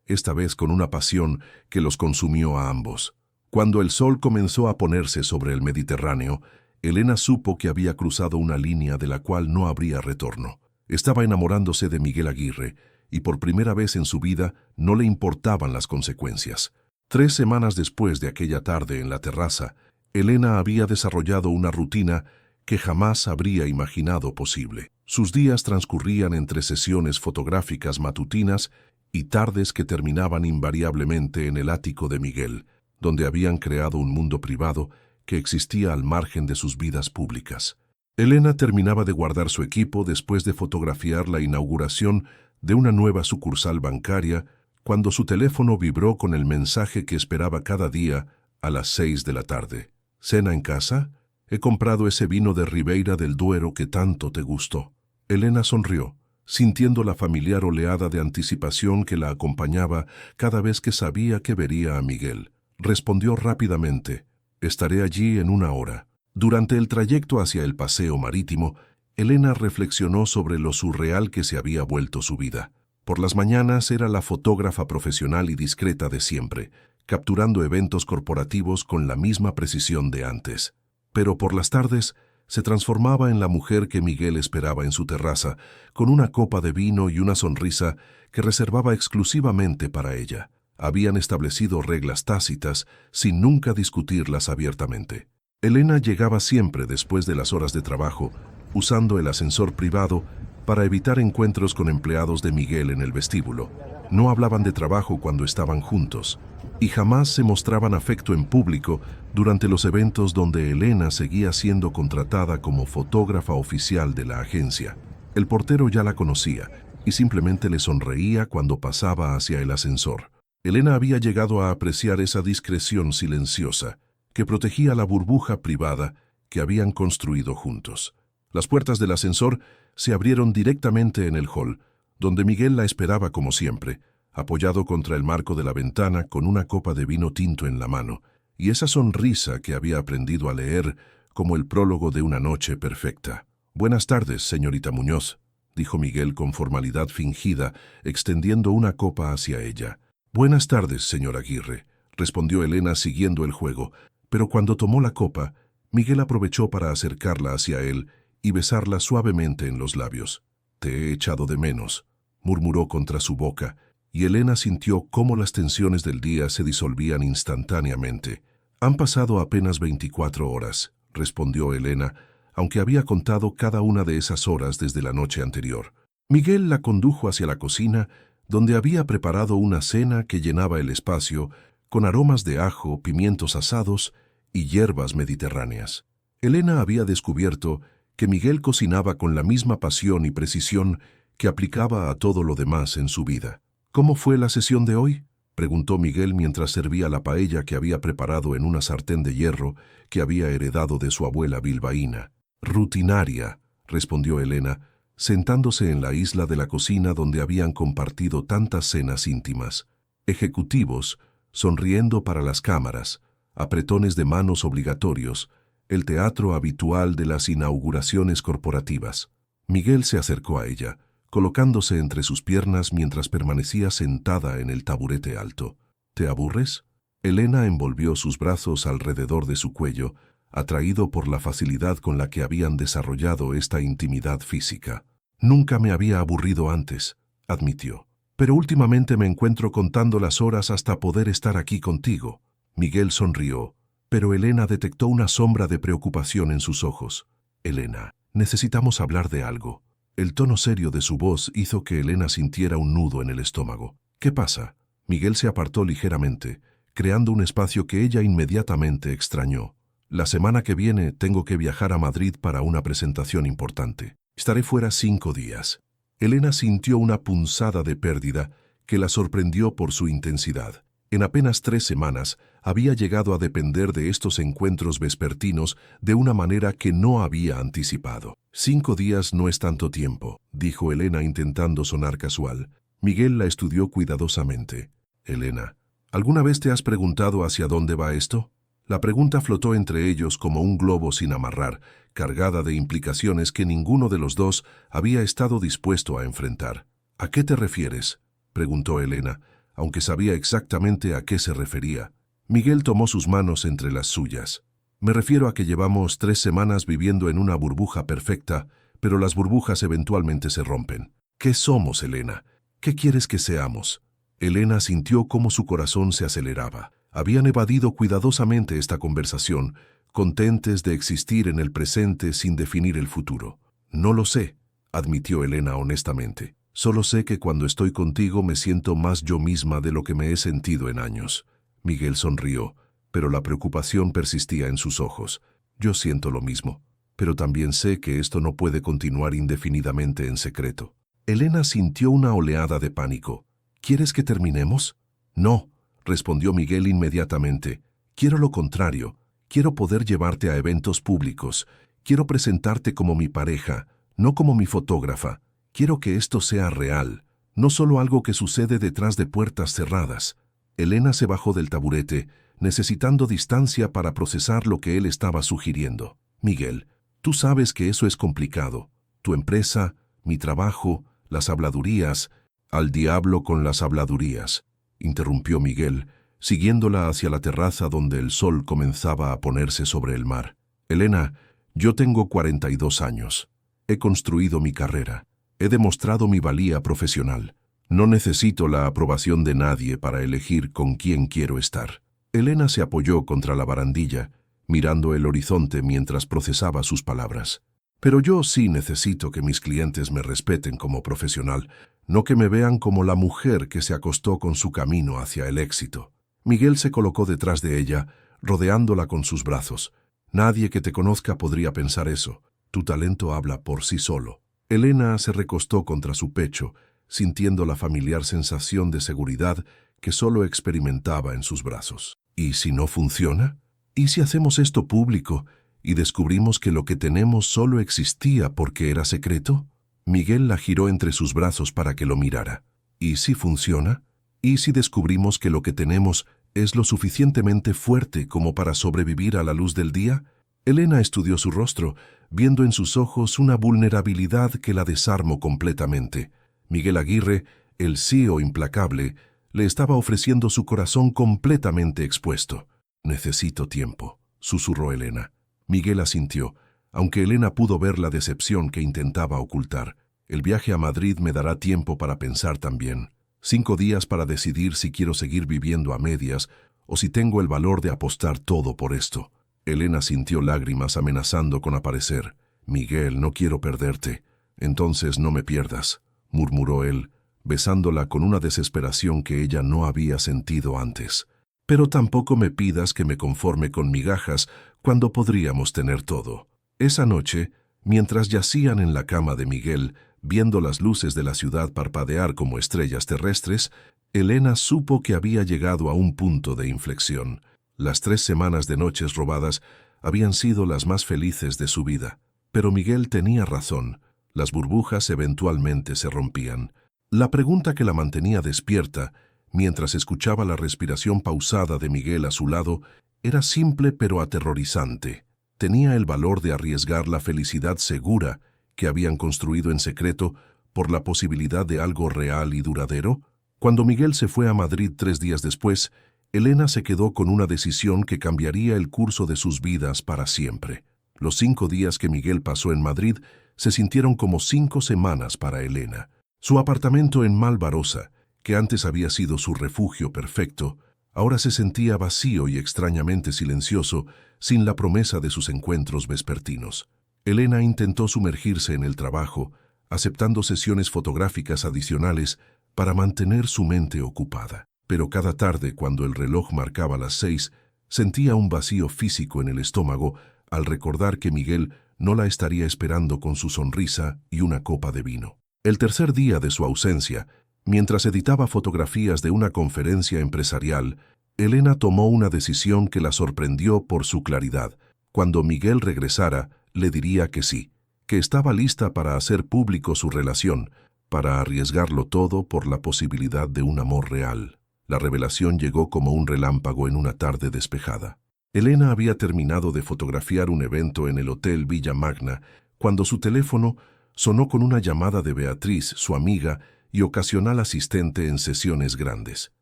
esta vez con una pasión que los consumió a ambos. Cuando el sol comenzó a ponerse sobre el Mediterráneo, Elena supo que había cruzado una línea de la cual no habría retorno. Estaba enamorándose de Miguel Aguirre, y por primera vez en su vida no le importaban las consecuencias. 3 semanas después de aquella tarde en la terraza, Elena había desarrollado una rutina que jamás habría imaginado posible. Sus días transcurrían entre sesiones fotográficas matutinas y tardes que terminaban invariablemente en el ático de Miguel, donde habían creado un mundo privado que existía al margen de sus vidas públicas. Elena terminaba de guardar su equipo después de fotografiar la inauguración de una nueva sucursal bancaria cuando su teléfono vibró con el mensaje que esperaba cada día a las 6 de la tarde. «¿Cena en casa? He comprado ese vino de Ribeira del Duero que tanto te gustó». Elena sonrió, sintiendo la familiar oleada de anticipación que la acompañaba cada vez que sabía que vería a Miguel. Respondió rápidamente: «Estaré allí en 1 hora». Durante el trayecto hacia el paseo marítimo, Elena reflexionó sobre lo surreal que se había vuelto su vida. Por las mañanas era la fotógrafa profesional y discreta de siempre, capturando eventos corporativos con la misma precisión de antes. Pero por las tardes se transformaba en la mujer que Miguel esperaba en su terraza, con una copa de vino y una sonrisa que reservaba exclusivamente para ella. Habían establecido reglas tácitas sin nunca discutirlas abiertamente. Elena llegaba siempre después de las horas de trabajo, usando el ascensor privado para evitar encuentros con empleados de Miguel en el vestíbulo. No hablaban de trabajo cuando estaban juntos, y jamás se mostraban afecto en público durante los eventos donde Elena seguía siendo contratada como fotógrafa oficial de la agencia. El portero ya la conocía y simplemente le sonreía cuando pasaba hacia el ascensor. Elena había llegado a apreciar esa discreción silenciosa que protegía la burbuja privada que habían construido juntos. Las puertas del ascensor se abrieron directamente en el hall, donde Miguel la esperaba como siempre, apoyado contra el marco de la ventana con una copa de vino tinto en la mano, y esa sonrisa que había aprendido a leer como el prólogo de una noche perfecta. «Buenas tardes, señorita Muñoz», dijo Miguel con formalidad fingida, extendiendo una copa hacia ella. «Buenas tardes, señor Aguirre», respondió Elena siguiendo el juego, pero cuando tomó la copa, Miguel aprovechó para acercarla hacia él y besarla suavemente en los labios. «Te he echado de menos», murmuró contra su boca, y Elena sintió cómo las tensiones del día se disolvían instantáneamente. «Han pasado apenas 24 horas», respondió Elena, aunque había contado cada una de esas horas desde la noche anterior. Miguel la condujo hacia la cocina, donde había preparado una cena que llenaba el espacio con aromas de ajo, pimientos asados y hierbas mediterráneas. Elena había descubierto que Miguel cocinaba con la misma pasión y precisión que aplicaba a todo lo demás en su vida. «¿Cómo fue la sesión de hoy?», preguntó Miguel mientras servía la paella que había preparado en una sartén de hierro que había heredado de su abuela bilbaína. «Rutinaria», respondió Elena, sentándose en la isla de la cocina donde habían compartido tantas cenas íntimas. Ejecutivos, sonriendo para las cámaras, apretones de manos obligatorios, el teatro habitual de las inauguraciones corporativas. Miguel se acercó a ella, colocándose entre sus piernas mientras permanecía sentada en el taburete alto. «¿Te aburres?». Elena envolvió sus brazos alrededor de su cuello, atraído por la facilidad con la que habían desarrollado esta intimidad física. «Nunca me había aburrido antes», admitió. «Pero últimamente me encuentro contando las horas hasta poder estar aquí contigo». Miguel sonrió, pero Elena detectó una sombra de preocupación en sus ojos. «Elena, necesitamos hablar de algo». El tono serio de su voz hizo que Elena sintiera un nudo en el estómago. «¿Qué pasa?». Miguel se apartó ligeramente, creando un espacio que ella inmediatamente extrañó. «La semana que viene tengo que viajar a Madrid para una presentación importante. Estaré fuera 5 días». Elena sintió una punzada de pérdida que la sorprendió por su intensidad. En apenas 3 semanas había llegado a depender de estos encuentros vespertinos de una manera que no había anticipado. «5 días no es tanto tiempo», dijo Elena intentando sonar casual. Miguel la estudió cuidadosamente. «Elena, ¿alguna vez te has preguntado hacia dónde va esto?». La pregunta flotó entre ellos como un globo sin amarrar, cargada de implicaciones que ninguno de los dos había estado dispuesto a enfrentar. ¿A qué te refieres?, preguntó Elena, aunque sabía exactamente a qué se refería. Miguel tomó sus manos entre las suyas. Me refiero a que llevamos 3 semanas viviendo en una burbuja perfecta, pero las burbujas eventualmente se rompen. ¿Qué somos, Elena? ¿Qué quieres que seamos? Elena sintió cómo su corazón se aceleraba. Habían evadido cuidadosamente esta conversación, contentes de existir en el presente sin definir el futuro. No lo sé, admitió Elena honestamente. Solo sé que cuando estoy contigo me siento más yo misma de lo que me he sentido en años. Miguel sonrió, pero la preocupación persistía en sus ojos. Yo siento lo mismo, pero también sé que esto no puede continuar indefinidamente en secreto. Elena sintió una oleada de pánico. ¿Quieres que terminemos? No, respondió Miguel inmediatamente. Quiero lo contrario. Quiero poder llevarte a eventos públicos. Quiero presentarte como mi pareja, no como mi fotógrafa. Quiero que esto sea real, no solo algo que sucede detrás de puertas cerradas. Elena se bajó del taburete, necesitando distancia para procesar lo que él estaba sugiriendo. Miguel, tú sabes que eso es complicado. Tu empresa, mi trabajo, las habladurías. Al diablo con las habladurías, interrumpió Miguel, siguiéndola hacia la terraza donde el sol comenzaba a ponerse sobre el mar. Elena, yo tengo 42 años. He construido mi carrera. He demostrado mi valía profesional. No necesito la aprobación de nadie para elegir con quién quiero estar. Elena se apoyó contra la barandilla, mirando el horizonte mientras procesaba sus palabras. Pero yo sí necesito que mis clientes me respeten como profesional, no que me vean como la mujer que se acostó con su camino hacia el éxito. Miguel se colocó detrás de ella, rodeándola con sus brazos. Nadie que te conozca podría pensar eso. Tu talento habla por sí solo. Elena se recostó contra su pecho, sintiendo la familiar sensación de seguridad que solo experimentaba en sus brazos. ¿Y si no funciona? ¿Y si hacemos esto público y descubrimos que lo que tenemos solo existía porque era secreto? Miguel la giró entre sus brazos para que lo mirara. ¿Y si funciona? ¿Y si descubrimos que lo que tenemos es lo suficientemente fuerte como para sobrevivir a la luz del día? Elena estudió su rostro, viendo en sus ojos una vulnerabilidad que la desarmó completamente. Miguel Aguirre, el CEO implacable, le estaba ofreciendo su corazón completamente expuesto. «Necesito tiempo», susurró Elena. Miguel asintió, aunque Elena pudo ver la decepción que intentaba ocultar. «El viaje a Madrid me dará tiempo para pensar también. 5 días para decidir si quiero seguir viviendo a medias o si tengo el valor de apostar todo por esto». Elena sintió lágrimas amenazando con aparecer. «Miguel, no quiero perderte». «Entonces no me pierdas», murmuró él, besándola con una desesperación que ella no había sentido antes. «Pero tampoco me pidas que me conforme con migajas cuando podríamos tener todo». Esa noche, mientras yacían en la cama de Miguel, viendo las luces de la ciudad parpadear como estrellas terrestres, Elena supo que había llegado a un punto de inflexión. Las 3 semanas de noches robadas habían sido las más felices de su vida. Pero Miguel tenía razón. Las burbujas eventualmente se rompían. La pregunta que la mantenía despierta, mientras escuchaba la respiración pausada de Miguel a su lado, era simple pero aterrorizante. ¿Tenía el valor de arriesgar la felicidad segura que habían construido en secreto por la posibilidad de algo real y duradero? Cuando Miguel se fue a Madrid 3 días después, Elena se quedó con una decisión que cambiaría el curso de sus vidas para siempre. Los 5 días que Miguel pasó en Madrid se sintieron como 5 semanas para Elena. Su apartamento en Malvarosa, que antes había sido su refugio perfecto, ahora se sentía vacío y extrañamente silencioso, sin la promesa de sus encuentros vespertinos. Elena intentó sumergirse en el trabajo, aceptando sesiones fotográficas adicionales para mantener su mente ocupada. Pero cada tarde, cuando el reloj marcaba las 6, sentía un vacío físico en el estómago al recordar que Miguel no la estaría esperando con su sonrisa y una copa de vino. El tercer día de su ausencia, mientras editaba fotografías de una conferencia empresarial, Elena tomó una decisión que la sorprendió por su claridad. Cuando Miguel regresara, le diría que sí, que estaba lista para hacer público su relación, para arriesgarlo todo por la posibilidad de un amor real. La revelación llegó como un relámpago en una tarde despejada. Elena había terminado de fotografiar un evento en el Hotel Villa Magna cuando su teléfono sonó con una llamada de Beatriz, su amiga y ocasional asistente en sesiones grandes.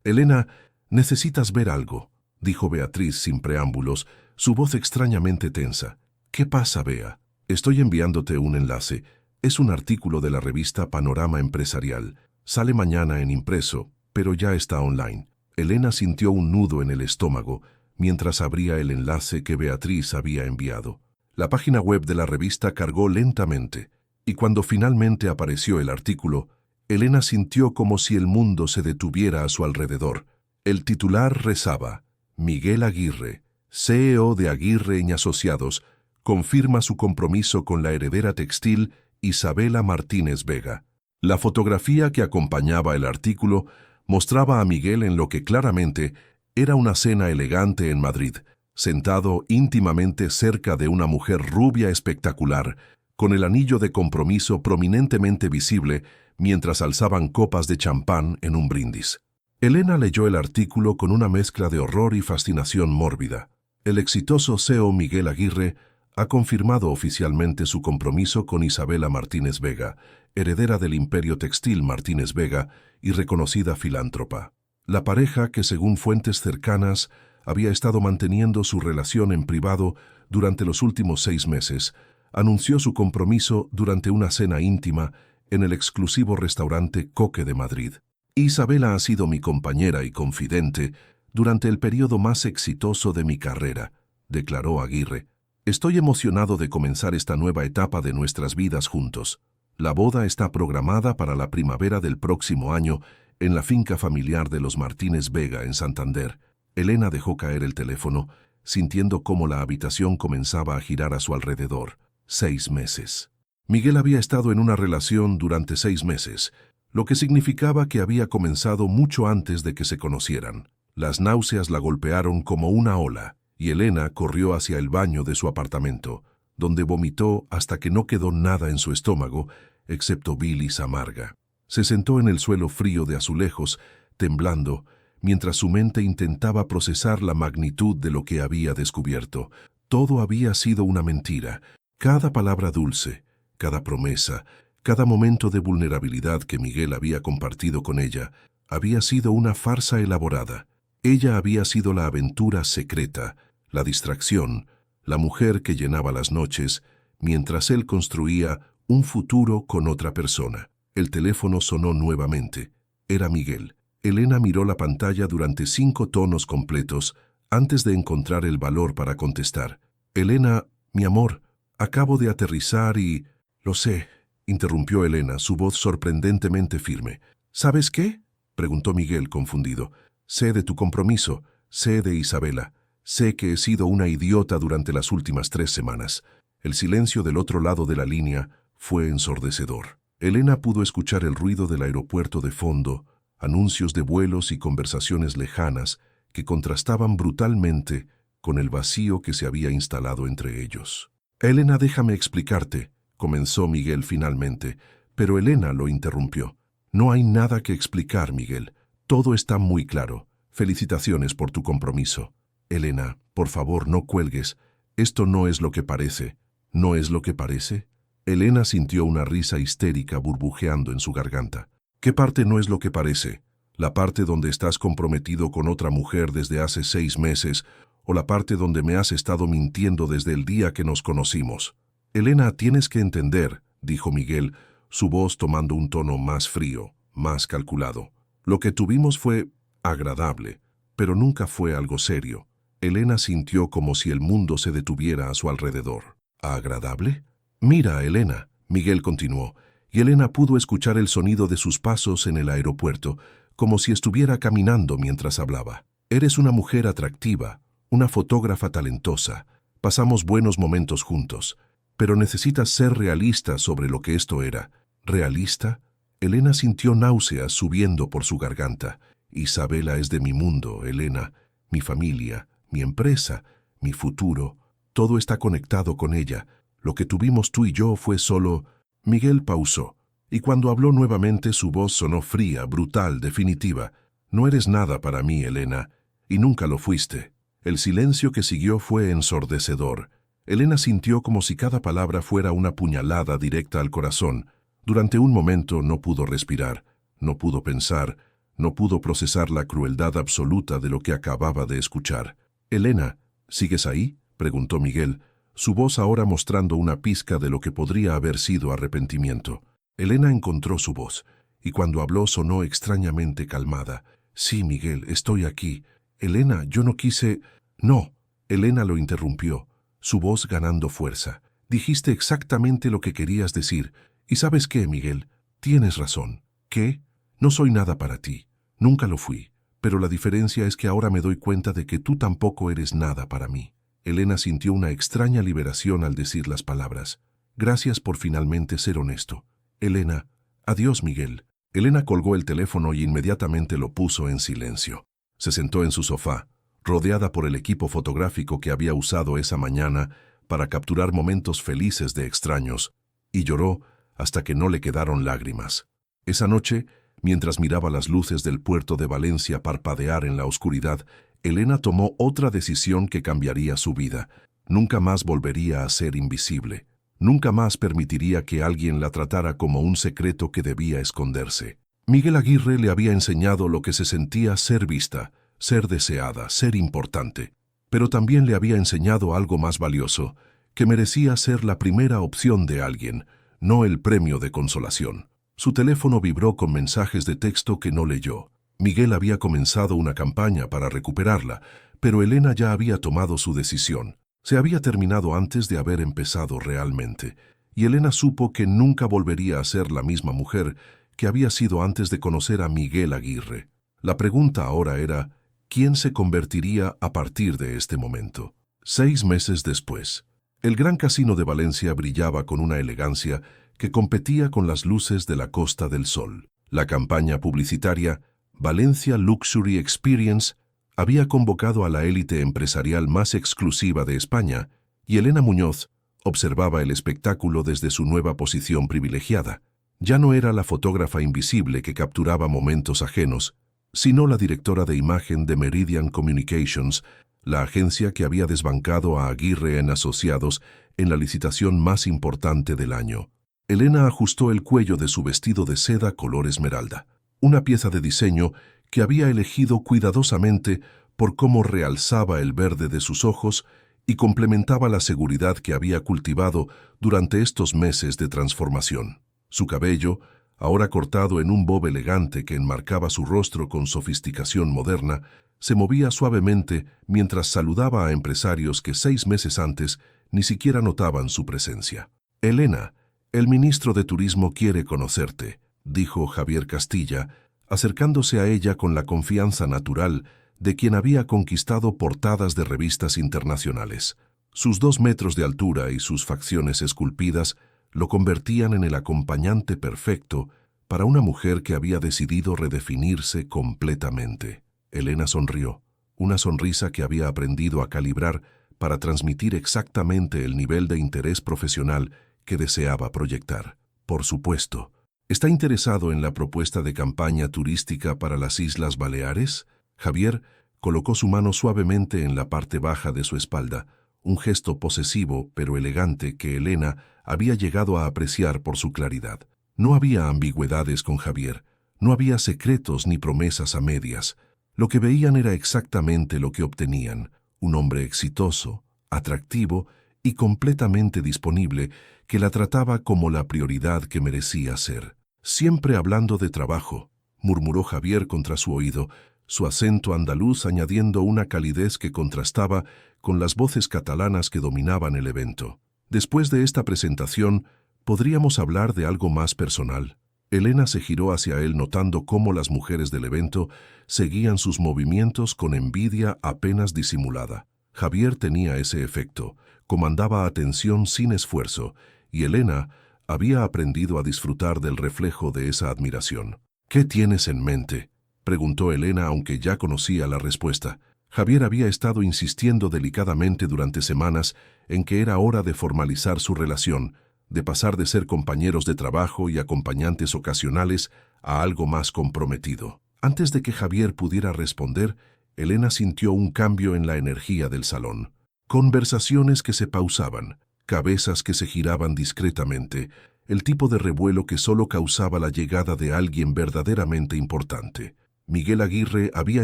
«Elena, necesitas ver algo», dijo Beatriz sin preámbulos, su voz extrañamente tensa. «¿Qué pasa, Bea? Estoy enviándote un enlace. Es un artículo de la revista Panorama Empresarial. Sale mañana en impreso, pero ya está online». Elena sintió un nudo en el estómago mientras abría el enlace que Beatriz había enviado. La página web de la revista cargó lentamente, y cuando finalmente apareció el artículo, Elena sintió como si el mundo se detuviera a su alrededor. El titular rezaba: «Miguel Aguirre, CEO de Aguirre y Asociados, confirma su compromiso con la heredera textil Isabela Martínez Vega». La fotografía que acompañaba el artículo mostraba a Miguel en lo que claramente era una cena elegante en Madrid, sentado íntimamente cerca de una mujer rubia espectacular, con el anillo de compromiso prominentemente visible mientras alzaban copas de champán en un brindis. Elena leyó el artículo con una mezcla de horror y fascinación mórbida. El exitoso CEO Miguel Aguirre ha confirmado oficialmente su compromiso con Isabela Martínez Vega, heredera del imperio textil Martínez Vega y reconocida filántropa. La pareja, que según fuentes cercanas había estado manteniendo su relación en privado durante los últimos 6 meses, anunció su compromiso durante una cena íntima en el exclusivo restaurante Coque de Madrid. «Isabela ha sido mi compañera y confidente durante el periodo más exitoso de mi carrera», declaró Aguirre. «Estoy emocionado de comenzar esta nueva etapa de nuestras vidas juntos. La boda está programada para la primavera del próximo año en la finca familiar de los Martínez Vega en Santander». Elena dejó caer el teléfono, sintiendo cómo la habitación comenzaba a girar a su alrededor. 6 meses. Miguel había estado en una relación durante 6 meses, lo que significaba que había comenzado mucho antes de que se conocieran. Las náuseas la golpearon como una ola, y Elena corrió hacia el baño de su apartamento, donde vomitó hasta que no quedó nada en su estómago, excepto bilis amarga. Se sentó en el suelo frío de azulejos, temblando, mientras su mente intentaba procesar la magnitud de lo que había descubierto. Todo había sido una mentira. Cada palabra dulce, cada promesa, cada momento de vulnerabilidad que Miguel había compartido con ella, había sido una farsa elaborada. Ella había sido la aventura secreta, la distracción, la mujer que llenaba las noches, mientras él construía un futuro con otra persona. El teléfono sonó nuevamente. Era Miguel. Elena miró la pantalla durante 5 tonos completos antes de encontrar el valor para contestar. «Elena, mi amor, acabo de aterrizar y...» «Lo sé», interrumpió Elena, su voz sorprendentemente firme. «¿Sabes qué?», preguntó Miguel confundido. «Sé de tu compromiso, sé de Isabela, sé que he sido una idiota durante las últimas 3 semanas». El silencio del otro lado de la línea fue ensordecedor. Elena pudo escuchar el ruido del aeropuerto de fondo, anuncios de vuelos y conversaciones lejanas que contrastaban brutalmente con el vacío que se había instalado entre ellos. «Elena, déjame explicarte», comenzó Miguel finalmente, pero Elena lo interrumpió. «No hay nada que explicar, Miguel. Todo está muy claro. Felicitaciones por tu compromiso». «Elena, por favor, no cuelgues. Esto no es lo que parece». «¿No es lo que parece?». Elena sintió una risa histérica burbujeando en su garganta. «¿Qué parte no es lo que parece? ¿La parte donde estás comprometido con otra mujer desde hace 6 meses o la parte donde me has estado mintiendo desde el día que nos conocimos?» «Elena, tienes que entender», dijo Miguel, su voz tomando un tono más frío, más calculado. «Lo que tuvimos fue agradable, pero nunca fue algo serio». Elena sintió como si el mundo se detuviera a su alrededor. «¿Agradable?». «Mira, Elena», Miguel continuó, y Elena pudo escuchar el sonido de sus pasos en el aeropuerto, como si estuviera caminando mientras hablaba. «Eres una mujer atractiva, una fotógrafa talentosa. Pasamos buenos momentos juntos. Pero necesitas ser realista sobre lo que esto era». «¿Realista?». Elena sintió náuseas subiendo por su garganta. «Isabela es de mi mundo, Elena. Mi familia, mi empresa, mi futuro. Todo está conectado con ella. Lo que tuvimos tú y yo fue solo...». Miguel pausó, y cuando habló nuevamente su voz sonó fría, brutal, definitiva. «No eres nada para mí, Elena, y nunca lo fuiste. El silencio que siguió fue ensordecedor. Elena sintió como si cada palabra fuera una puñalada directa al corazón. Durante un momento no pudo respirar, no pudo pensar, no pudo procesar la crueldad absoluta de lo que acababa de escuchar. «Elena, ¿sigues ahí?», preguntó Miguel, su voz ahora mostrando una pizca de lo que podría haber sido arrepentimiento. Elena encontró su voz, y cuando habló sonó extrañamente calmada. «Sí, Miguel, estoy aquí. Elena, yo no quise...» «No», Elena lo interrumpió, su voz ganando fuerza. «Dijiste exactamente lo que querías decir. ¿Y sabes qué, Miguel? Tienes razón. ¿Qué? No soy nada para ti. Nunca lo fui. Pero la diferencia es que ahora me doy cuenta de que tú tampoco eres nada para mí». Elena sintió una extraña liberación al decir las palabras. «Gracias por finalmente ser honesto. Elena, adiós, Miguel». Elena colgó el teléfono y inmediatamente lo puso en silencio. Se sentó en su sofá, rodeada por el equipo fotográfico que había usado esa mañana para capturar momentos felices de extraños, y lloró hasta que no le quedaron lágrimas. Esa noche, mientras miraba las luces del puerto de Valencia parpadear en la oscuridad, Elena tomó otra decisión que cambiaría su vida. Nunca más volvería a ser invisible. Nunca más permitiría que alguien la tratara como un secreto que debía esconderse. Miguel Aguirre le había enseñado lo que se sentía ser vista, ser deseada, ser importante. Pero también le había enseñado algo más valioso, que merecía ser la primera opción de alguien, no el premio de consolación. Su teléfono vibró con mensajes de texto que no leyó. Miguel había comenzado una campaña para recuperarla, pero Elena ya había tomado su decisión. Se había terminado antes de haber empezado realmente, y Elena supo que nunca volvería a ser la misma mujer que había sido antes de conocer a Miguel Aguirre. La pregunta ahora era, ¿quién se convertiría a partir de este momento? 6 meses después, el Gran Casino de Valencia brillaba con una elegancia que competía con las luces de la Costa del Sol. La campaña publicitaria Valencia Luxury Experience había convocado a la élite empresarial más exclusiva de España, y Elena Muñoz observaba el espectáculo desde su nueva posición privilegiada. Ya no era la fotógrafa invisible que capturaba momentos ajenos, sino la directora de imagen de Meridian Communications, la agencia que había desbancado a Aguirre en Asociados en la licitación más importante del año. Elena ajustó el cuello de su vestido de seda color esmeralda, una pieza de diseño que había elegido cuidadosamente por cómo realzaba el verde de sus ojos y complementaba la seguridad que había cultivado durante estos meses de transformación. Su cabello, ahora cortado en un bob elegante que enmarcaba su rostro con sofisticación moderna, se movía suavemente mientras saludaba a empresarios que 6 meses antes ni siquiera notaban su presencia. «Elena, el ministro de Turismo quiere conocerte», dijo Javier Castilla, acercándose a ella con la confianza natural de quien había conquistado portadas de revistas internacionales. Sus 2 metros de altura y sus facciones esculpidas lo convertían en el acompañante perfecto para una mujer que había decidido redefinirse completamente. Elena sonrió, una sonrisa que había aprendido a calibrar para transmitir exactamente el nivel de interés profesional que deseaba proyectar. «Por supuesto. ¿Está interesado en la propuesta de campaña turística para las Islas Baleares?». Javier colocó su mano suavemente en la parte baja de su espalda, un gesto posesivo pero elegante que Elena había llegado a apreciar por su claridad. No había ambigüedades con Javier, no había secretos ni promesas a medias. Lo que veían era exactamente lo que obtenían: un hombre exitoso, atractivo y completamente disponible que la trataba como la prioridad que merecía ser. «Siempre hablando de trabajo», murmuró Javier contra su oído, su acento andaluz añadiendo una calidez que contrastaba con las voces catalanas que dominaban el evento. «Después de esta presentación, ¿podríamos hablar de algo más personal?». Elena se giró hacia él notando cómo las mujeres del evento seguían sus movimientos con envidia apenas disimulada. Javier tenía ese efecto, comandaba atención sin esfuerzo, y Elena había aprendido a disfrutar del reflejo de esa admiración. «¿Qué tienes en mente?», preguntó Elena, aunque ya conocía la respuesta. Javier había estado insistiendo delicadamente durante semanas en que era hora de formalizar su relación, de pasar de ser compañeros de trabajo y acompañantes ocasionales a algo más comprometido. Antes de que Javier pudiera responder, Elena sintió un cambio en la energía del salón. Conversaciones que se pausaban, cabezas que se giraban discretamente, el tipo de revuelo que solo causaba la llegada de alguien verdaderamente importante. Miguel Aguirre había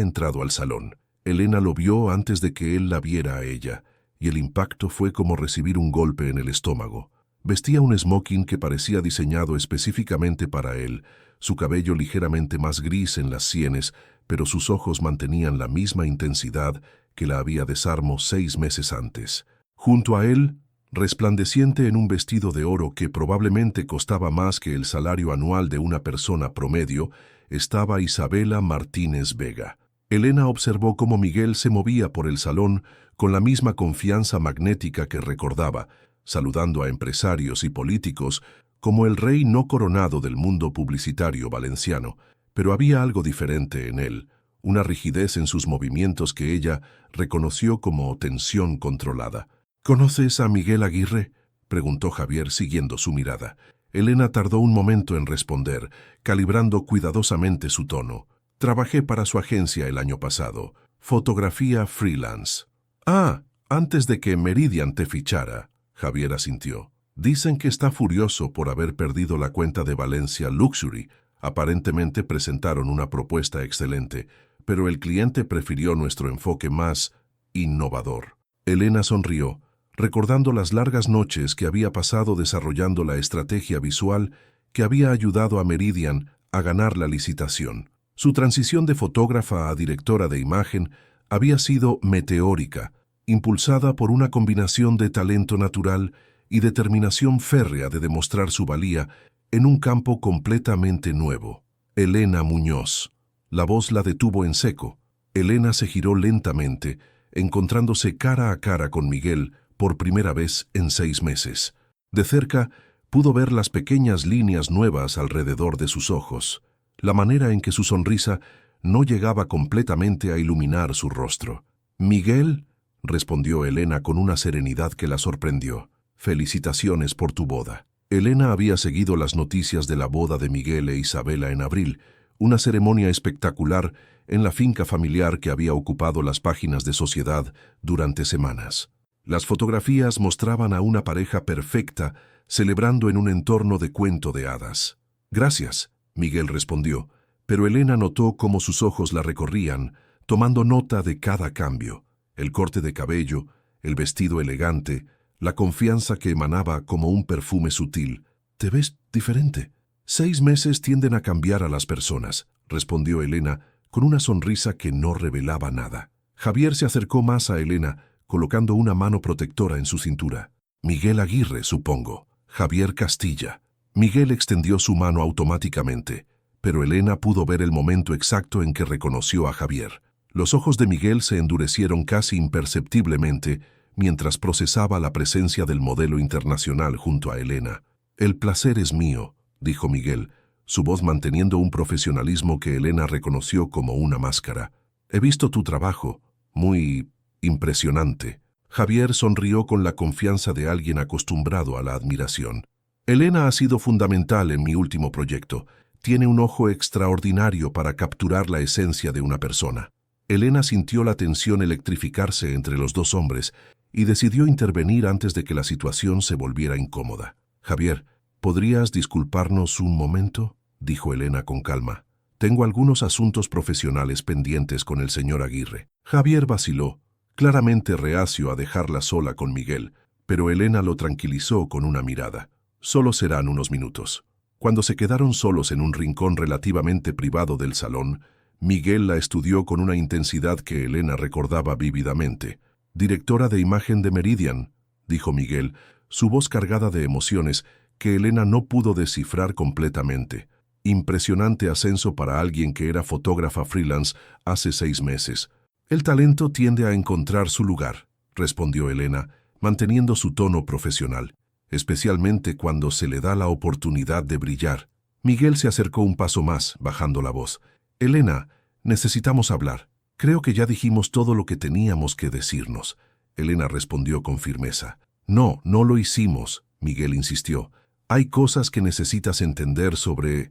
entrado al salón. Elena lo vio antes de que él la viera a ella, y el impacto fue como recibir un golpe en el estómago. Vestía un smoking que parecía diseñado específicamente para él, su cabello ligeramente más gris en las sienes, pero sus ojos mantenían la misma intensidad que la había desarmado 6 meses antes. Junto a él, resplandeciente en un vestido de oro que probablemente costaba más que el salario anual de una persona promedio, estaba Isabela Martínez Vega. Elena observó cómo Miguel se movía por el salón con la misma confianza magnética que recordaba, saludando a empresarios y políticos como el rey no coronado del mundo publicitario valenciano, pero había algo diferente en él, una rigidez en sus movimientos que ella reconoció como tensión controlada. ¿Conoces a Miguel Aguirre?, preguntó Javier siguiendo su mirada. Elena tardó un momento en responder, calibrando cuidadosamente su tono. Trabajé para su agencia el año pasado. Fotografía freelance. Ah, antes de que Meridian te fichara. Javier asintió. Dicen que está furioso por haber perdido la cuenta de Valencia Luxury. Aparentemente presentaron una propuesta excelente, pero el cliente prefirió nuestro enfoque más innovador. Elena sonrió, recordando las largas noches que había pasado desarrollando la estrategia visual que había ayudado a Meridian a ganar la licitación. Su transición de fotógrafa a directora de imagen había sido meteórica, impulsada por una combinación de talento natural y determinación férrea de demostrar su valía en un campo completamente nuevo. Elena Muñoz. La voz la detuvo en seco. Elena se giró lentamente, encontrándose cara a cara con Miguel por primera vez en 6 meses. De cerca, pudo ver las pequeñas líneas nuevas alrededor de sus ojos, la manera en que su sonrisa no llegaba completamente a iluminar su rostro. «Miguel», respondió Elena con una serenidad que la sorprendió. «Felicitaciones por tu boda». Elena había seguido las noticias de la boda de Miguel e Isabela en abril, una ceremonia espectacular en la finca familiar que había ocupado las páginas de Sociedad durante semanas. Las fotografías mostraban a una pareja perfecta celebrando en un entorno de cuento de hadas. «Gracias», Miguel respondió, pero Elena notó cómo sus ojos la recorrían, tomando nota de cada cambio, el corte de cabello, el vestido elegante, la confianza que emanaba como un perfume sutil. «Te ves diferente». 6 meses tienden a cambiar a las personas, respondió Elena con una sonrisa que no revelaba nada. Javier se acercó más a Elena, colocando una mano protectora en su cintura. «Miguel Aguirre, supongo». «Javier Castilla». Miguel extendió su mano automáticamente, pero Elena pudo ver el momento exacto en que reconoció a Javier. Los ojos de Miguel se endurecieron casi imperceptiblemente mientras procesaba la presencia del modelo internacional junto a Elena. «El placer es mío», dijo Miguel, su voz manteniendo un profesionalismo que Elena reconoció como una máscara. «He visto tu trabajo, muy impresionante». Javier sonrió con la confianza de alguien acostumbrado a la admiración. «Elena ha sido fundamental en mi último proyecto. Tiene un ojo extraordinario para capturar la esencia de una persona». Elena sintió la tensión electrificarse entre los dos hombres y decidió intervenir antes de que la situación se volviera incómoda. «Javier, ¿podrías disculparnos un momento?», dijo Elena con calma. «Tengo algunos asuntos profesionales pendientes con el señor Aguirre». Javier vaciló, claramente reacio a dejarla sola con Miguel, pero Elena lo tranquilizó con una mirada. «Solo serán unos minutos». Cuando se quedaron solos en un rincón relativamente privado del salón, Miguel la estudió con una intensidad que Elena recordaba vívidamente. «Directora de imagen de Meridian», dijo Miguel, su voz cargada de emociones que Elena no pudo descifrar completamente. «Impresionante ascenso para alguien que era fotógrafa freelance hace 6 meses. El talento tiende a encontrar su lugar», respondió Elena, manteniendo su tono profesional, especialmente cuando se le da la oportunidad de brillar. Miguel se acercó un paso más, bajando la voz. «Elena, necesitamos hablar. Creo que ya dijimos todo lo que teníamos que decirnos». Elena respondió con firmeza. «No, no lo hicimos», Miguel insistió. «Hay cosas que necesitas entender sobre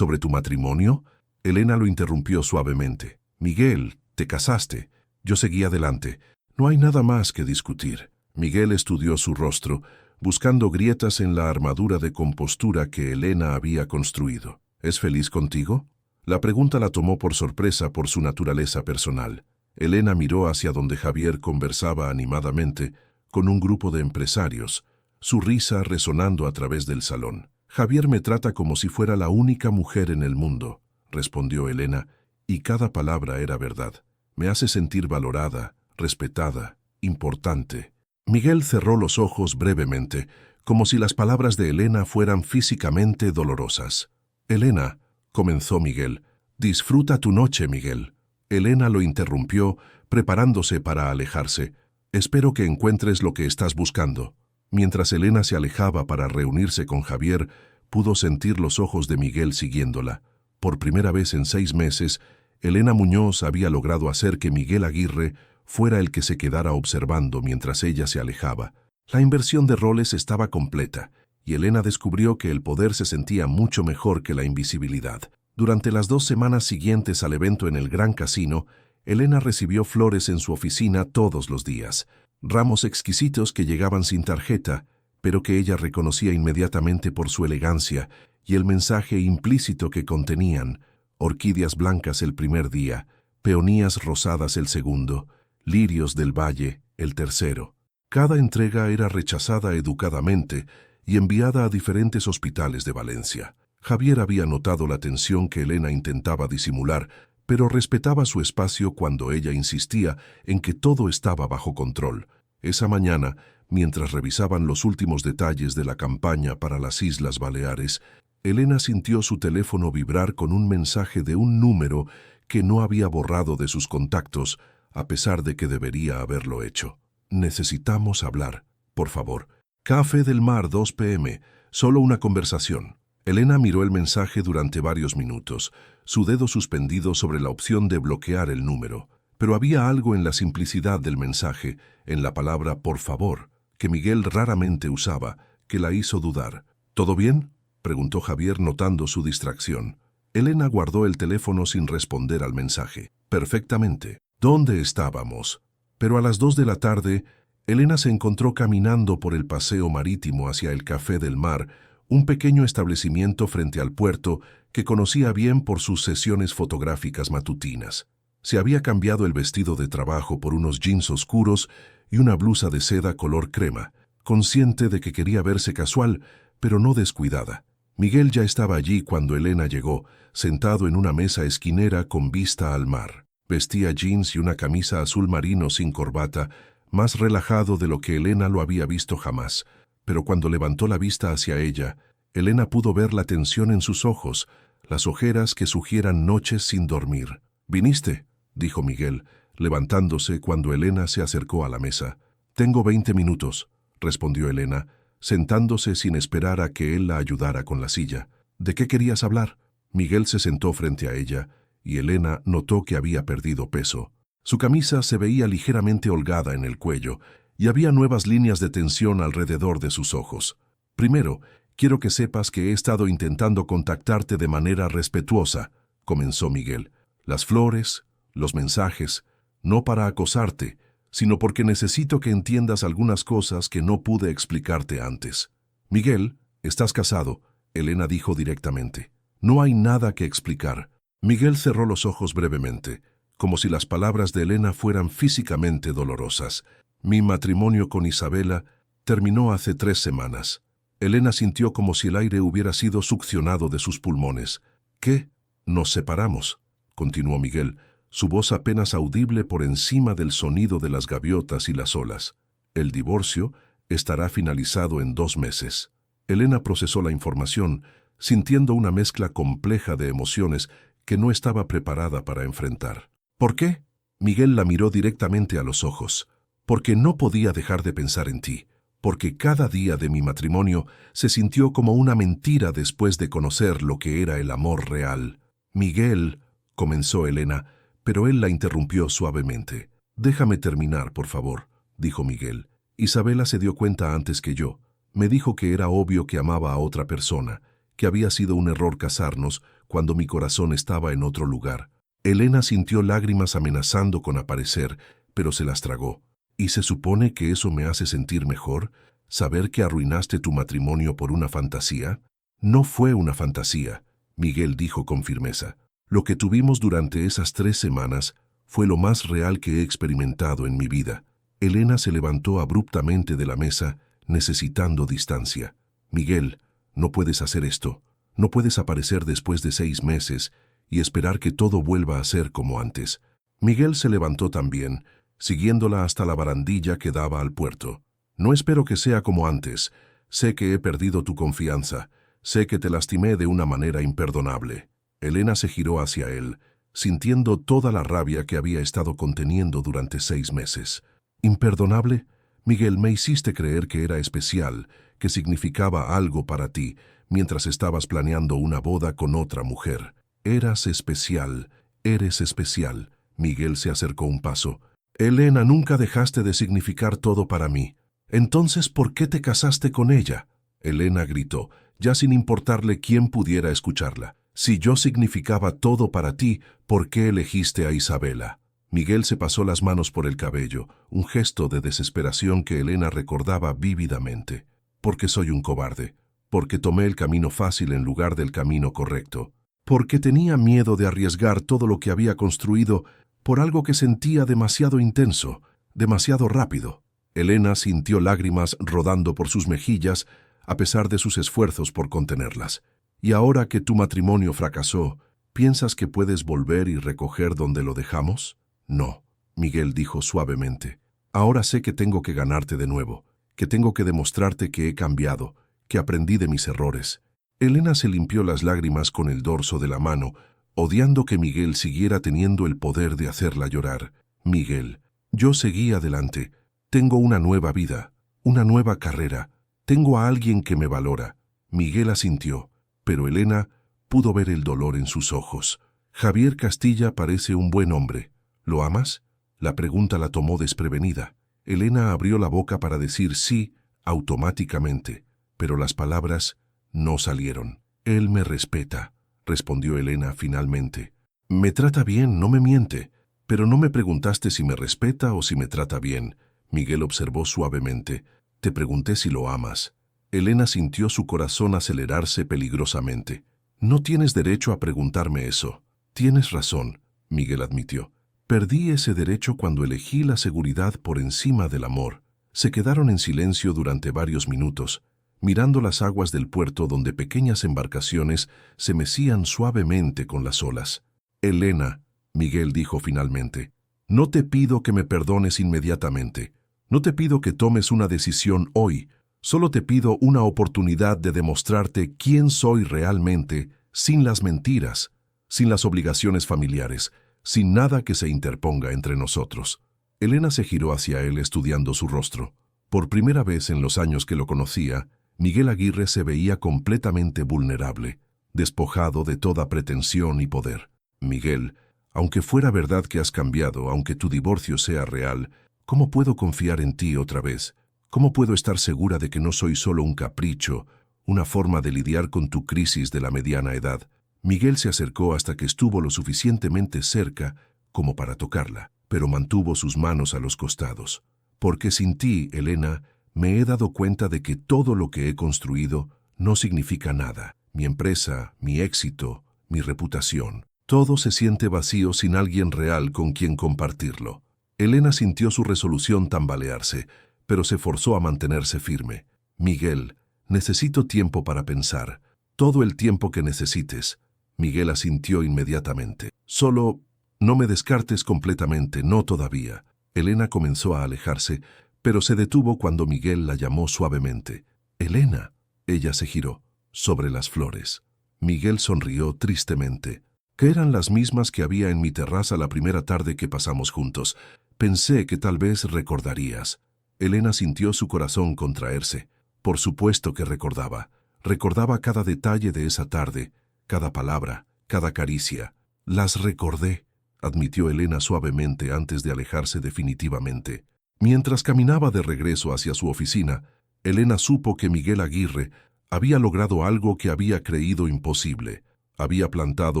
tu matrimonio». Elena lo interrumpió suavemente. «Miguel, Te casaste. Yo seguí adelante. No hay nada más que discutir. Miguel estudió su rostro, buscando grietas en la armadura de compostura que Elena había construido. ¿Es feliz contigo? La pregunta la tomó por sorpresa por su naturaleza personal. Elena miró hacia donde Javier conversaba animadamente con un grupo de empresarios, su risa resonando a través del salón. Javier me trata como si fuera la única mujer en el mundo, respondió Elena, y cada palabra era verdad. Me hace sentir valorada, respetada, importante. Miguel cerró los ojos brevemente, como si las palabras de Elena fueran físicamente dolorosas. Elena, comenzó Miguel, disfruta tu noche, Miguel. Elena lo interrumpió, preparándose para alejarse. Espero que encuentres lo que estás buscando. Mientras Elena se alejaba para reunirse con Javier, pudo sentir los ojos de Miguel siguiéndola. Por primera vez en 6 meses, Elena Muñoz había logrado hacer que Miguel Aguirre fuera el que se quedara observando mientras ella se alejaba. La inversión de roles estaba completa, y Elena descubrió que el poder se sentía mucho mejor que la invisibilidad. Durante las 2 semanas siguientes al evento en el Gran Casino, Elena recibió flores en su oficina todos los días, ramos exquisitos que llegaban sin tarjeta, pero que ella reconocía inmediatamente por su elegancia y el mensaje implícito que contenían: orquídeas blancas el primer día, peonías rosadas el segundo, lirios del valle el tercero. Cada entrega era rechazada educadamente y enviada a diferentes hospitales de Valencia. Javier había notado la tensión que Elena intentaba disimular, pero respetaba su espacio cuando ella insistía en que todo estaba bajo control. Esa mañana, mientras revisaban los últimos detalles de la campaña para las Islas Baleares, Elena sintió su teléfono vibrar con un mensaje de un número que no había borrado de sus contactos, a pesar de que debería haberlo hecho. Necesitamos hablar, por favor. Café del Mar, 2 p.m., solo una conversación. Elena miró el mensaje durante varios minutos, su dedo suspendido sobre la opción de bloquear el número. Pero había algo en la simplicidad del mensaje, en la palabra por favor, que Miguel raramente usaba, que la hizo dudar. ¿Todo bien?, preguntó Javier notando su distracción. Elena guardó el teléfono sin responder al mensaje. Perfectamente. ¿Dónde estábamos? Pero a las 2 de la tarde, Elena se encontró caminando por el paseo marítimo hacia el Café del Mar, un pequeño establecimiento frente al puerto que conocía bien por sus sesiones fotográficas matutinas. Se había cambiado el vestido de trabajo por unos jeans oscuros y una blusa de seda color crema, consciente de que quería verse casual, pero no descuidada. Miguel ya estaba allí cuando Elena llegó, sentado en una mesa esquinera con vista al mar. Vestía jeans y una camisa azul marino sin corbata, más relajado de lo que Elena lo había visto jamás. Pero cuando levantó la vista hacia ella, Elena pudo ver la tensión en sus ojos, las ojeras que sugieran noches sin dormir. «¿Viniste?», dijo Miguel, levantándose cuando Elena se acercó a la mesa. «Tengo 20 minutos», respondió Elena, sentándose sin esperar a que él la ayudara con la silla. «¿De qué querías hablar?». Miguel se sentó frente a ella, y Elena notó que había perdido peso. Su camisa se veía ligeramente holgada en el cuello, y había nuevas líneas de tensión alrededor de sus ojos. «Primero, quiero que sepas que he estado intentando contactarte de manera respetuosa», comenzó Miguel. «Las flores, los mensajes, no para acosarte, sino porque necesito que entiendas algunas cosas que no pude explicarte antes». «Miguel, estás casado», Elena dijo directamente. «No hay nada que explicar». Miguel cerró los ojos brevemente, como si las palabras de Elena fueran físicamente dolorosas. «Mi matrimonio con Isabela terminó hace 3 semanas». Elena sintió como si el aire hubiera sido succionado de sus pulmones. «¿Qué? Nos separamos», continuó Miguel, su voz apenas audible por encima del sonido de las gaviotas y las olas. «El divorcio estará finalizado en 2 meses». Elena procesó la información, sintiendo una mezcla compleja de emociones que no estaba preparada para enfrentar. «¿Por qué?». Miguel la miró directamente a los ojos. «Porque no podía dejar de pensar en ti. Porque cada día de mi matrimonio se sintió como una mentira después de conocer lo que era el amor real». «Miguel», comenzó Elena, pero él la interrumpió suavemente. «Déjame terminar, por favor», dijo Miguel. «Isabela se dio cuenta antes que yo. Me dijo que era obvio que amaba a otra persona, que había sido un error casarnos cuando mi corazón estaba en otro lugar. Elena sintió lágrimas amenazando con aparecer, pero se las tragó. ¿Y se supone que eso me hace sentir mejor? ¿Saber que arruinaste tu matrimonio por una fantasía? No fue una fantasía, Miguel dijo con firmeza. Lo que tuvimos durante esas 3 semanas fue lo más real que he experimentado en mi vida. Elena se levantó abruptamente de la mesa, necesitando distancia. Miguel, no puedes hacer esto. No puedes aparecer después de 6 meses y esperar que todo vuelva a ser como antes. Miguel se levantó también, siguiéndola hasta la barandilla que daba al puerto. No espero que sea como antes. Sé que he perdido tu confianza. Sé que te lastimé de una manera imperdonable. Elena se giró hacia él, sintiendo toda la rabia que había estado conteniendo durante 6 meses. ¿Imperdonable? Miguel, me hiciste creer que era especial, que significaba algo para ti, mientras estabas planeando una boda con otra mujer. Eras especial, eres especial. Miguel se acercó un paso. Elena, nunca dejaste de significar todo para mí. Entonces, ¿por qué te casaste con ella? Elena gritó, ya sin importarle quién pudiera escucharla. Si yo significaba todo para ti, ¿por qué elegiste a Isabela? Miguel se pasó las manos por el cabello, un gesto de desesperación que Elena recordaba vívidamente. Porque soy un cobarde, porque tomé el camino fácil en lugar del camino correcto, porque tenía miedo de arriesgar todo lo que había construido por algo que sentía demasiado intenso, demasiado rápido. Elena sintió lágrimas rodando por sus mejillas a pesar de sus esfuerzos por contenerlas. Y ahora que tu matrimonio fracasó, ¿piensas que puedes volver y recoger donde lo dejamos? No, Miguel dijo suavemente. Ahora sé que tengo que ganarte de nuevo, que tengo que demostrarte que he cambiado, que aprendí de mis errores. Elena se limpió las lágrimas con el dorso de la mano, odiando que Miguel siguiera teniendo el poder de hacerla llorar. Miguel, yo seguí adelante. Tengo una nueva vida, una nueva carrera. Tengo a alguien que me valora. Miguel asintió, pero Elena pudo ver el dolor en sus ojos. Javier Castilla parece un buen hombre. ¿Lo amas? La pregunta la tomó desprevenida. Elena abrió la boca para decir sí automáticamente, pero las palabras no salieron. Él me respeta, respondió Elena finalmente. Me trata bien, no me miente, pero no me preguntaste si me respeta o si me trata bien. Miguel observó suavemente. Te pregunté si lo amas. Elena sintió su corazón acelerarse peligrosamente. No tienes derecho a preguntarme eso. Tienes razón, Miguel admitió. Perdí ese derecho cuando elegí la seguridad por encima del amor. Se quedaron en silencio durante varios minutos, mirando las aguas del puerto donde pequeñas embarcaciones se mecían suavemente con las olas. Elena, Miguel dijo finalmente, no te pido que me perdones inmediatamente. No te pido que tomes una decisión hoy. Solo te pido una oportunidad de demostrarte quién soy realmente, sin las mentiras, sin las obligaciones familiares, sin nada que se interponga entre nosotros. Elena se giró hacia él estudiando su rostro. Por primera vez en los años que lo conocía, Miguel Aguirre se veía completamente vulnerable, despojado de toda pretensión y poder. Miguel, aunque fuera verdad que has cambiado, aunque tu divorcio sea real, ¿cómo puedo confiar en ti otra vez? ¿Cómo puedo estar segura de que no soy solo un capricho, una forma de lidiar con tu crisis de la mediana edad? Miguel se acercó hasta que estuvo lo suficientemente cerca como para tocarla, pero mantuvo sus manos a los costados. Porque sin ti, Elena, me he dado cuenta de que todo lo que he construido no significa nada. Mi empresa, mi éxito, mi reputación. Todo se siente vacío sin alguien real con quien compartirlo. Elena sintió su resolución tambalearse, pero se forzó a mantenerse firme. Miguel, necesito tiempo para pensar. Todo el tiempo que necesites. Miguel asintió inmediatamente. Solo, no me descartes completamente, no todavía. Elena comenzó a alejarse, pero se detuvo cuando Miguel la llamó suavemente. Elena. Ella se giró. Sobre las flores. Miguel sonrió tristemente. Que eran las mismas que había en mi terraza la primera tarde que pasamos juntos. Pensé que tal vez recordarías. Elena sintió su corazón contraerse. Por supuesto que recordaba. Recordaba cada detalle de esa tarde, cada palabra, cada caricia. Las recordé, admitió Elena suavemente antes de alejarse definitivamente. Mientras caminaba de regreso hacia su oficina, Elena supo que Miguel Aguirre había logrado algo que había creído imposible. Había plantado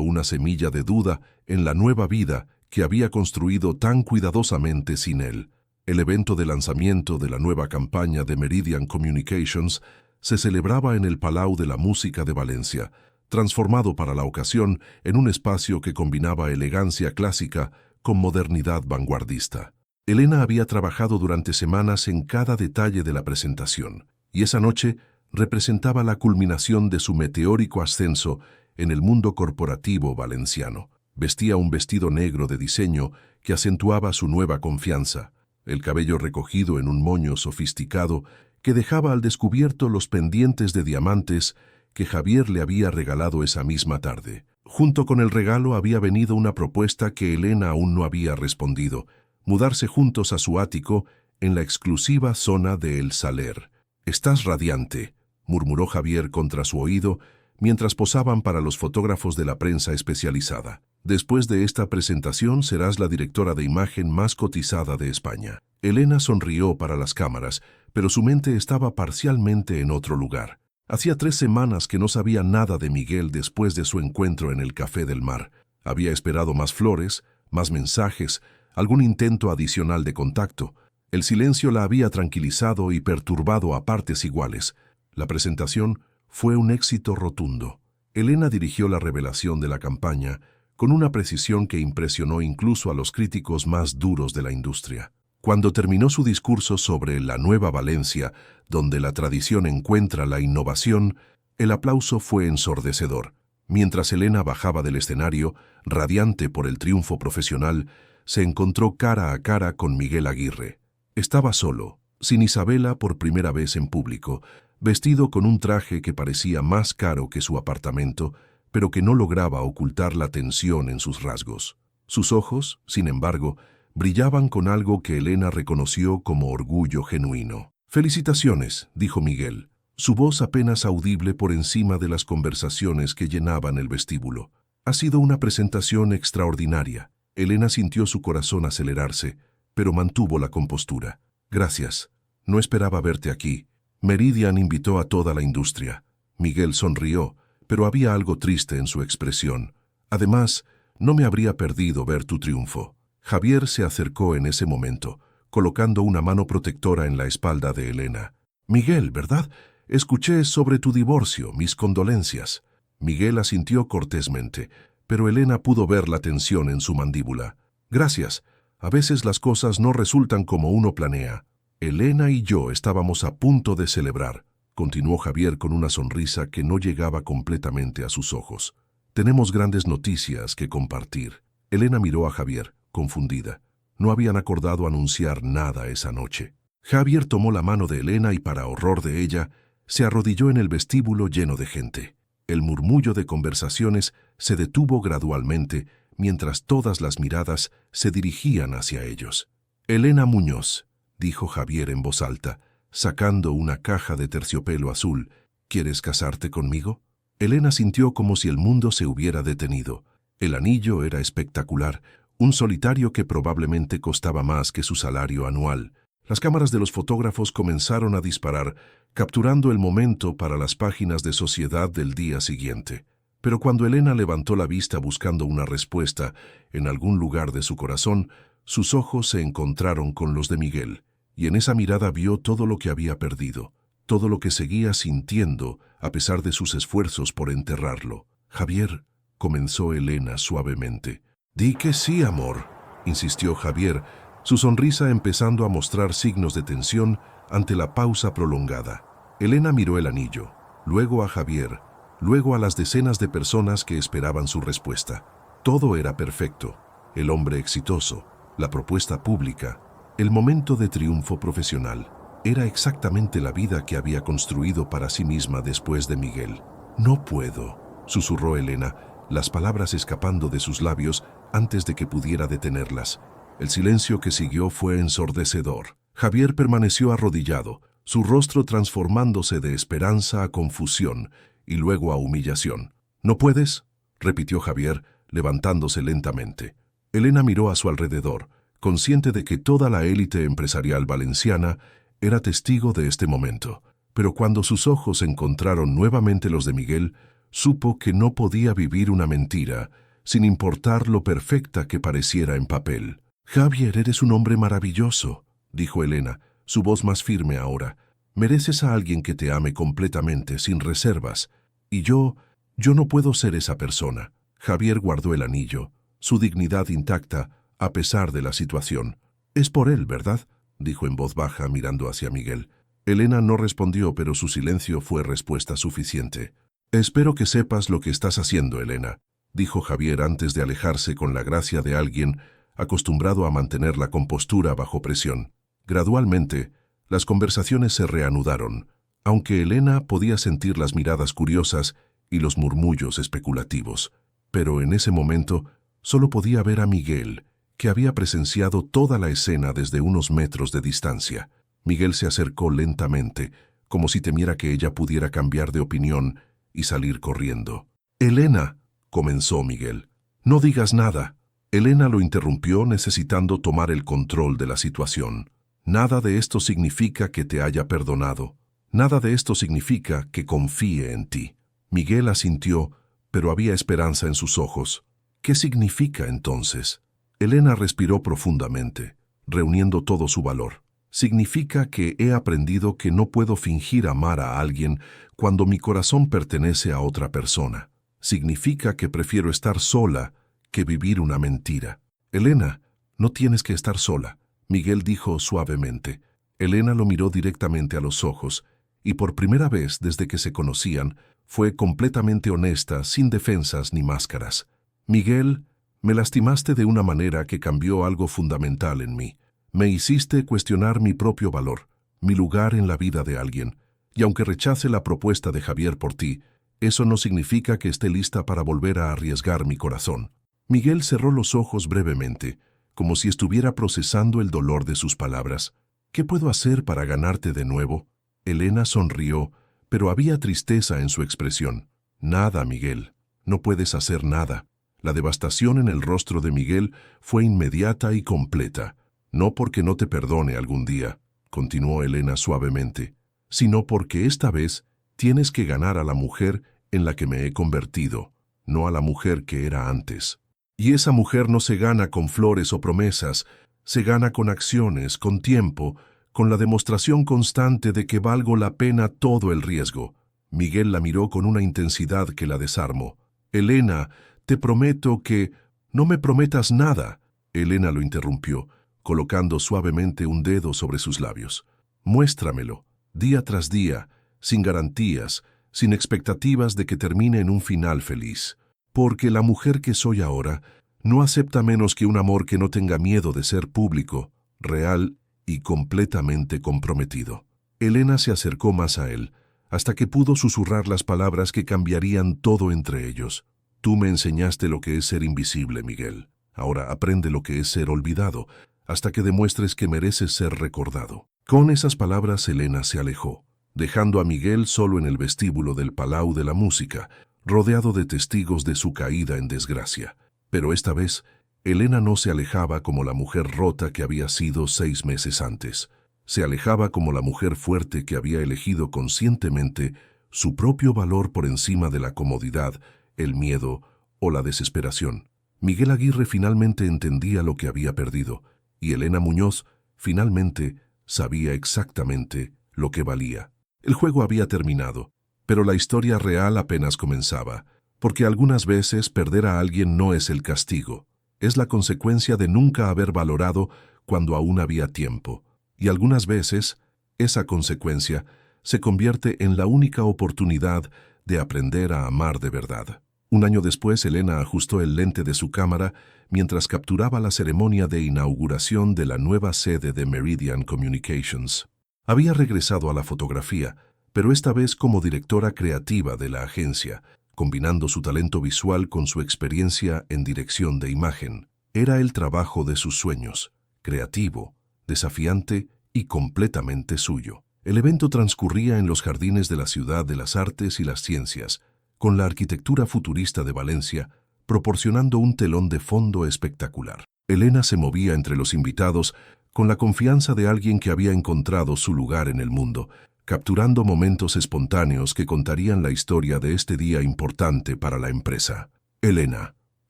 una semilla de duda en la nueva vida que había construido tan cuidadosamente sin él. El evento de lanzamiento de la nueva campaña de Meridian Communications se celebraba en el Palau de la Música de Valencia, transformado para la ocasión en un espacio que combinaba elegancia clásica con modernidad vanguardista. Elena había trabajado durante semanas en cada detalle de la presentación, y esa noche representaba la culminación de su meteórico ascenso en el mundo corporativo valenciano. Vestía un vestido negro de diseño que acentuaba su nueva confianza, el cabello recogido en un moño sofisticado que dejaba al descubierto los pendientes de diamantes que Javier le había regalado esa misma tarde. Junto con el regalo había venido una propuesta que Elena aún no había respondido: mudarse juntos a su ático en la exclusiva zona de El Saler. «Estás radiante», murmuró Javier contra su oído mientras posaban para los fotógrafos de la prensa especializada. «Después de esta presentación serás la directora de imagen más cotizada de España». Elena sonrió para las cámaras, pero su mente estaba parcialmente en otro lugar. Hacía 3 semanas que no sabía nada de Miguel después de su encuentro en el Café del Mar. Había esperado más flores, más mensajes, algún intento adicional de contacto. El silencio la había tranquilizado y perturbado a partes iguales. La presentación fue un éxito rotundo. Elena dirigió la revelación de la campaña con una precisión que impresionó incluso a los críticos más duros de la industria. Cuando terminó su discurso sobre la nueva Valencia, donde la tradición encuentra la innovación, el aplauso fue ensordecedor. Mientras Elena bajaba del escenario, radiante por el triunfo profesional, se encontró cara a cara con Miguel Aguirre. Estaba solo, sin Isabela por primera vez en público, vestido con un traje que parecía más caro que su apartamento, pero que no lograba ocultar la tensión en sus rasgos. Sus ojos, sin embargo, brillaban con algo que Elena reconoció como orgullo genuino. «Felicitaciones», dijo Miguel, su voz apenas audible por encima de las conversaciones que llenaban el vestíbulo. «Ha sido una presentación extraordinaria». Elena sintió su corazón acelerarse, pero mantuvo la compostura. «Gracias. No esperaba verte aquí. Meridian invitó a toda la industria». Miguel sonrió, pero había algo triste en su expresión. «Además, no me habría perdido ver tu triunfo». Javier se acercó en ese momento, colocando una mano protectora en la espalda de Elena. «Miguel, ¿verdad? Escuché sobre tu divorcio, mis condolencias». Miguel asintió cortésmente, pero Elena pudo ver la tensión en su mandíbula. «Gracias. A veces las cosas no resultan como uno planea». «Elena y yo estábamos a punto de celebrar», continuó Javier con una sonrisa que no llegaba completamente a sus ojos. «Tenemos grandes noticias que compartir». Elena miró a Javier, confundida. No habían acordado anunciar nada esa noche. Javier tomó la mano de Elena y, para horror de ella, se arrodilló en el vestíbulo lleno de gente. El murmullo de conversaciones se detuvo gradualmente mientras todas las miradas se dirigían hacia ellos. «Elena Muñoz», dijo Javier en voz alta, sacando una caja de terciopelo azul. «¿Quieres casarte conmigo?» Elena sintió como si el mundo se hubiera detenido. El anillo era espectacular, un solitario que probablemente costaba más que su salario anual. Las cámaras de los fotógrafos comenzaron a disparar, capturando el momento para las páginas de Sociedad del día siguiente. Pero cuando Elena levantó la vista buscando una respuesta en algún lugar de su corazón, sus ojos se encontraron con los de Miguel, y en esa mirada vio todo lo que había perdido, todo lo que seguía sintiendo a pesar de sus esfuerzos por enterrarlo. «Javier», comenzó Elena suavemente. «Di que sí, amor», insistió Javier, su sonrisa empezando a mostrar signos de tensión ante la pausa prolongada. Elena miró el anillo, luego a Javier, luego a las decenas de personas que esperaban su respuesta. Todo era perfecto: el hombre exitoso, la propuesta pública, el momento de triunfo profesional. Era exactamente la vida que había construido para sí misma después de Miguel. «No puedo», susurró Elena, las palabras escapando de sus labios antes de que pudiera detenerlas. El silencio que siguió fue ensordecedor. Javier permaneció arrodillado, su rostro transformándose de esperanza a confusión y luego a humillación. «¿No puedes?», repitió Javier, levantándose lentamente. Elena miró a su alrededor, consciente de que toda la élite empresarial valenciana era testigo de este momento. Pero cuando sus ojos encontraron nuevamente los de Miguel, Supo que no podía vivir una mentira, sin importar lo perfecta que pareciera en papel. «Javier, eres un hombre maravilloso», dijo Elena, su voz más firme ahora. «Mereces a alguien que te ame completamente, sin reservas. Y yo no puedo ser esa persona». Javier guardó el anillo, su dignidad intacta, a pesar de la situación. «Es por él, ¿verdad?», dijo en voz baja, mirando hacia Miguel. Elena no respondió, pero su silencio fue respuesta suficiente. «Espero que sepas lo que estás haciendo, Elena», dijo Javier antes de alejarse con la gracia de alguien acostumbrado a mantener la compostura bajo presión. Gradualmente, las conversaciones se reanudaron, aunque Elena podía sentir las miradas curiosas y los murmullos especulativos. Pero en ese momento solo podía ver a Miguel, que había presenciado toda la escena desde unos metros de distancia. Miguel se acercó lentamente, como si temiera que ella pudiera cambiar de opinión y salir corriendo. «Elena», comenzó Miguel. «No digas nada». Elena lo interrumpió, necesitando tomar el control de la situación. «Nada de esto significa que te haya perdonado. Nada de esto significa que confíe en ti». Miguel asintió, pero había esperanza en sus ojos. «¿Qué significa entonces?» Elena respiró profundamente, reuniendo todo su valor. «Significa que he aprendido que no puedo fingir amar a alguien cuando mi corazón pertenece a otra persona. Significa que prefiero estar sola que vivir una mentira». «Elena, no tienes que estar sola», Miguel dijo suavemente. Elena lo miró directamente a los ojos, y por primera vez desde que se conocían, fue completamente honesta, sin defensas ni máscaras. «Miguel, me lastimaste de una manera que cambió algo fundamental en mí. Me hiciste cuestionar mi propio valor, mi lugar en la vida de alguien. Y aunque rechace la propuesta de Javier por ti, eso no significa que esté lista para volver a arriesgar mi corazón». Miguel cerró los ojos brevemente, como si estuviera procesando el dolor de sus palabras. «¿Qué puedo hacer para ganarte de nuevo?» Elena sonrió, pero había tristeza en su expresión. «Nada, Miguel. No puedes hacer nada». La devastación en el rostro de Miguel fue inmediata y completa. «No porque no te perdone algún día», continuó Elena suavemente, «sino porque esta vez tienes que ganar a la mujer en la que me he convertido, no a la mujer que era antes. Y esa mujer no se gana con flores o promesas, se gana con acciones, con tiempo, con la demostración constante de que valgo la pena todo el riesgo». Miguel la miró con una intensidad que la desarmó. «Elena, te prometo que...» «No me prometas nada», Elena lo interrumpió, colocando suavemente un dedo sobre sus labios. «Muéstramelo, día tras día, sin garantías, sin expectativas de que termine en un final feliz. Porque la mujer que soy ahora no acepta menos que un amor que no tenga miedo de ser público, real y completamente comprometido». Elena se acercó más a él, hasta que pudo susurrar las palabras que cambiarían todo entre ellos. «Tú me enseñaste lo que es ser invisible, Miguel. Ahora aprende lo que es ser olvidado, hasta que demuestres que mereces ser recordado». Con esas palabras Elena se alejó, dejando a Miguel solo en el vestíbulo del Palau de la Música, rodeado de testigos de su caída en desgracia. Pero esta vez, Elena no se alejaba como la mujer rota que había sido 6 meses antes. Se alejaba como la mujer fuerte que había elegido conscientemente su propio valor por encima de la comodidad, el miedo o la desesperación. Miguel Aguirre finalmente entendía lo que había perdido, y Elena Muñoz finalmente sabía exactamente lo que valía. El juego había terminado, pero la historia real apenas comenzaba, porque algunas veces perder a alguien no es el castigo, es la consecuencia de nunca haber valorado cuando aún había tiempo, y algunas veces esa consecuencia se convierte en la única oportunidad de aprender a amar de verdad. Un año después, Elena ajustó el lente de su cámara mientras capturaba la ceremonia de inauguración de la nueva sede de Meridian Communications. Había regresado a la fotografía, pero esta vez como directora creativa de la agencia, combinando su talento visual con su experiencia en dirección de imagen. Era el trabajo de sus sueños, creativo, desafiante y completamente suyo. El evento transcurría en los jardines de la Ciudad de las Artes y las Ciencias, con la arquitectura futurista de Valencia, proporcionando un telón de fondo espectacular. Elena se movía entre los invitados con la confianza de alguien que había encontrado su lugar en el mundo, capturando momentos espontáneos que contarían la historia de este día importante para la empresa. Elena.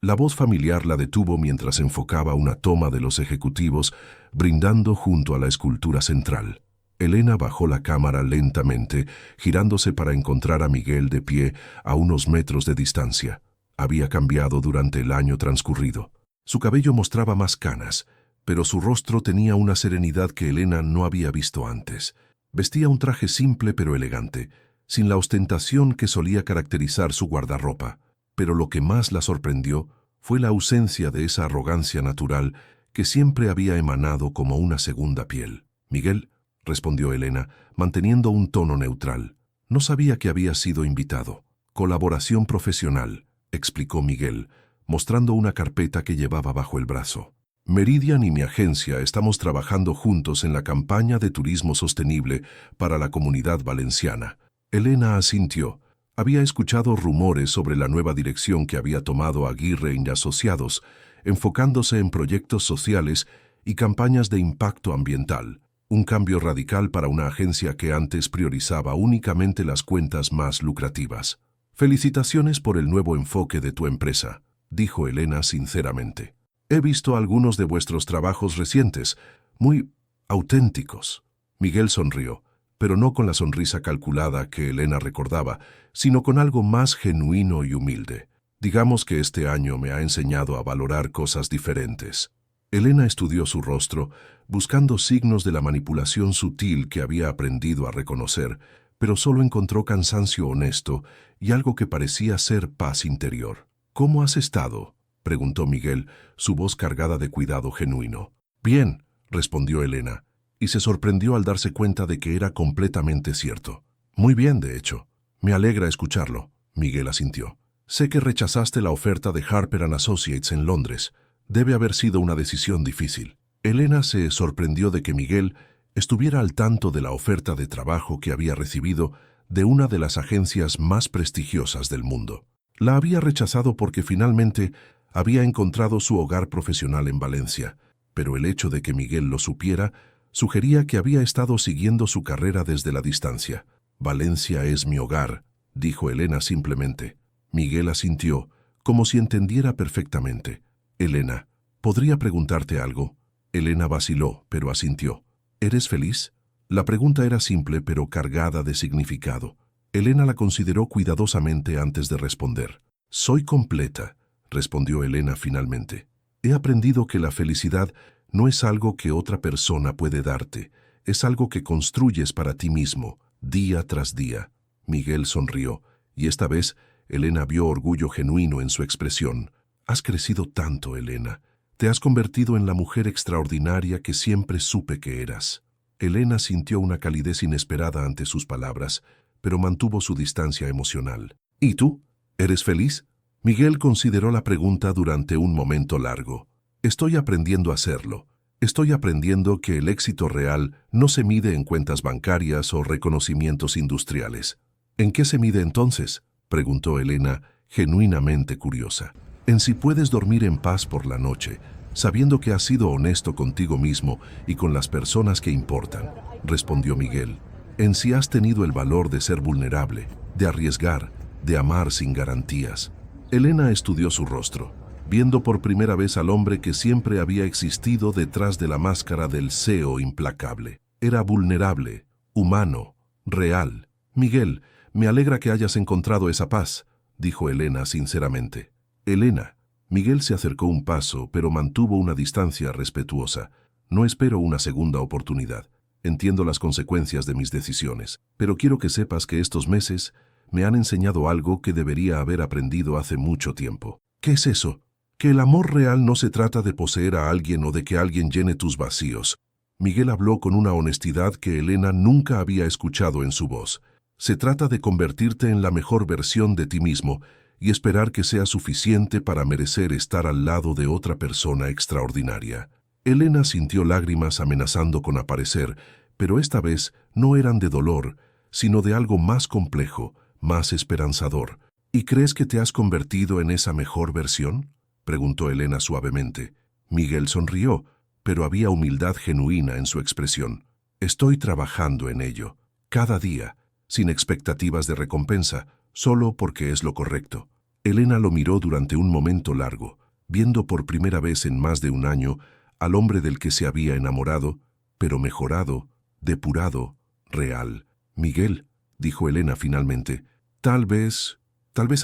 La voz familiar la detuvo mientras enfocaba una toma de los ejecutivos brindando junto a la escultura central. Elena bajó la cámara lentamente, girándose para encontrar a Miguel de pie a unos metros de distancia. Había cambiado durante el año transcurrido. Su cabello mostraba más canas, pero su rostro tenía una serenidad que Elena no había visto antes. Vestía un traje simple pero elegante, sin la ostentación que solía caracterizar su guardarropa. Pero lo que más la sorprendió fue la ausencia de esa arrogancia natural que siempre había emanado como una segunda piel. «Miguel», respondió Elena, manteniendo un tono neutral. «No sabía que había sido invitado». «Colaboración profesional», explicó Miguel, mostrando una carpeta que llevaba bajo el brazo. «Meridian y mi agencia estamos trabajando juntos en la campaña de turismo sostenible para la Comunidad Valenciana». Elena asintió. Había escuchado rumores sobre la nueva dirección que había tomado Aguirre y Asociados, enfocándose en proyectos sociales y campañas de impacto ambiental, un cambio radical para una agencia que antes priorizaba únicamente las cuentas más lucrativas. «Felicitaciones por el nuevo enfoque de tu empresa», dijo Elena sinceramente. «He visto algunos de vuestros trabajos recientes, muy auténticos». Miguel sonrió, pero no con la sonrisa calculada que Elena recordaba, sino con algo más genuino y humilde. «Digamos que este año me ha enseñado a valorar cosas diferentes». Elena estudió su rostro, buscando signos de la manipulación sutil que había aprendido a reconocer, pero solo encontró cansancio honesto y algo que parecía ser paz interior. «¿Cómo has estado?», preguntó Miguel, su voz cargada de cuidado genuino. «Bien», respondió Elena, y se sorprendió al darse cuenta de que era completamente cierto. «Muy bien, de hecho. Me alegra escucharlo», Miguel asintió. «Sé que rechazaste la oferta de Harper & Associates en Londres. Debe haber sido una decisión difícil». Elena se sorprendió de que Miguel estuviera al tanto de la oferta de trabajo que había recibido de una de las agencias más prestigiosas del mundo. La había rechazado porque finalmente había encontrado su hogar profesional en Valencia, pero el hecho de que Miguel lo supiera sugería que había estado siguiendo su carrera desde la distancia. «Valencia es mi hogar», dijo Elena simplemente. Miguel asintió, como si entendiera perfectamente. «Elena, ¿podría preguntarte algo?». Elena vaciló, pero asintió. «¿Eres feliz?». La pregunta era simple, pero cargada de significado. Elena la consideró cuidadosamente antes de responder. «Soy completa», respondió Elena finalmente. «He aprendido que la felicidad no es algo que otra persona puede darte, es algo que construyes para ti mismo, día tras día». Miguel sonrió, y esta vez Elena vio orgullo genuino en su expresión. «Has crecido tanto, Elena. Te has convertido en la mujer extraordinaria que siempre supe que eras». Elena sintió una calidez inesperada ante sus palabras, pero mantuvo su distancia emocional. «¿Y tú? ¿Eres feliz?». Miguel consideró la pregunta durante un momento largo. «Estoy aprendiendo a hacerlo. Estoy aprendiendo que el éxito real no se mide en cuentas bancarias o reconocimientos industriales». «¿En qué se mide entonces?», preguntó Elena, genuinamente curiosa. «En si puedes dormir en paz por la noche, sabiendo que has sido honesto contigo mismo y con las personas que importan», respondió Miguel. «En si has tenido el valor de ser vulnerable, de arriesgar, de amar sin garantías». Elena estudió su rostro, viendo por primera vez al hombre que siempre había existido detrás de la máscara del CEO implacable. Era vulnerable, humano, real. «Miguel, me alegra que hayas encontrado esa paz», dijo Elena sinceramente. «Elena». Miguel se acercó un paso, pero mantuvo una distancia respetuosa. «No espero una segunda oportunidad. Entiendo las consecuencias de mis decisiones, pero quiero que sepas que estos meses me han enseñado algo que debería haber aprendido hace mucho tiempo». «¿Qué es eso?». «Que el amor real no se trata de poseer a alguien o de que alguien llene tus vacíos». Miguel habló con una honestidad que Elena nunca había escuchado en su voz. «Se trata de convertirte en la mejor versión de ti mismo y esperar que sea suficiente para merecer estar al lado de otra persona extraordinaria». Elena sintió lágrimas amenazando con aparecer, pero esta vez no eran de dolor, sino de algo más complejo, más esperanzador. «¿Y crees que te has convertido en esa mejor versión?», preguntó Elena suavemente. Miguel sonrió, pero había humildad genuina en su expresión. «Estoy trabajando en ello». cada día, sin expectativas de recompensa, solo porque es lo correcto. Elena lo miró durante un momento largo, viendo por primera vez en más de un año al hombre del que se había enamorado, pero mejorado, depurado, real. Miguel, dijo Elena finalmente, tal vez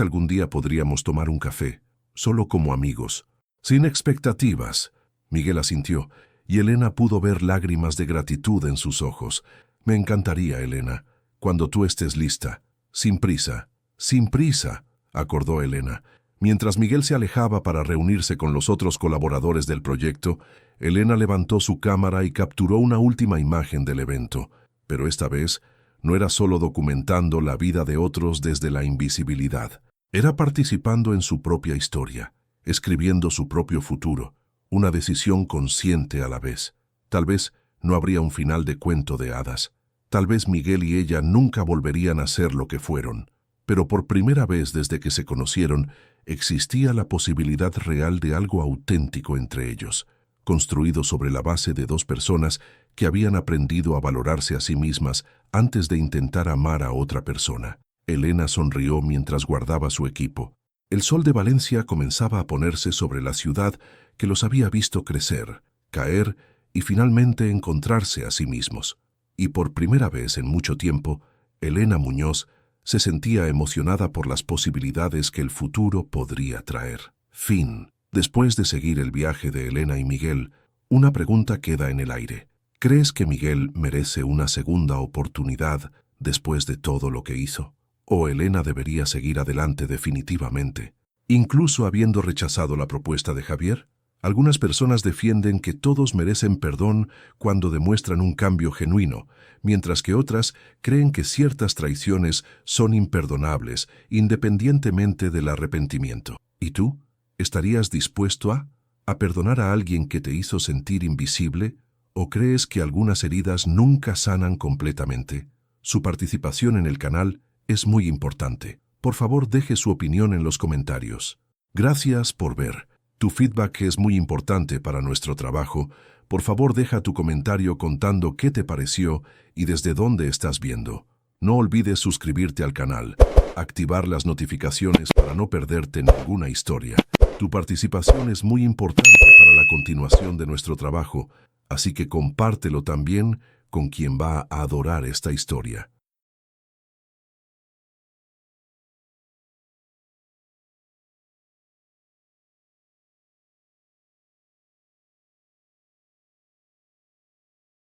algún día podríamos tomar un café, solo como amigos. Sin expectativas, Miguel asintió, y Elena pudo ver lágrimas de gratitud en sus ojos. Me encantaría, Elena, cuando tú estés lista. Sin prisa, acordó Elena. Mientras Miguel se alejaba para reunirse con los otros colaboradores del proyecto, Elena levantó su cámara y capturó una última imagen del evento. Pero esta vez no era solo documentando la vida de otros desde la invisibilidad. Era participando en su propia historia, escribiendo su propio futuro, una decisión consciente a la vez. Tal vez no habría un final de cuento de hadas. Tal vez Miguel y ella nunca volverían a ser lo que fueron. Pero por primera vez desde que se conocieron, existía la posibilidad real de algo auténtico entre ellos, construido sobre la base de dos personas que habían aprendido a valorarse a sí mismas antes de intentar amar a otra persona. Elena sonrió mientras guardaba su equipo. El sol de Valencia comenzaba a ponerse sobre la ciudad que los había visto crecer, caer y finalmente encontrarse a sí mismos. Y por primera vez en mucho tiempo, Elena Muñoz se sentía emocionada por las posibilidades que el futuro podría traer. Fin. Después de seguir el viaje de Elena y Miguel, una pregunta queda en el aire. ¿Crees que Miguel merece una segunda oportunidad después de todo lo que hizo? ¿O Elena debería seguir adelante definitivamente, incluso habiendo rechazado la propuesta de Javier? Algunas personas defienden que todos merecen perdón cuando demuestran un cambio genuino, mientras que otras creen que ciertas traiciones son imperdonables, independientemente del arrepentimiento. ¿Y tú? ¿Estarías dispuesto a perdonar a alguien que te hizo sentir invisible? ¿O crees que algunas heridas nunca sanan completamente? Su participación en el canal es muy importante. Por favor, deje su opinión en los comentarios. Gracias por ver. Tu feedback es muy importante para nuestro trabajo. Por favor, deja tu comentario contando qué te pareció y desde dónde estás viendo. No olvides suscribirte al canal, activar las notificaciones para no perderte ninguna historia. Tu participación es muy importante para la continuación de nuestro trabajo, así que compártelo también con quien va a adorar esta historia.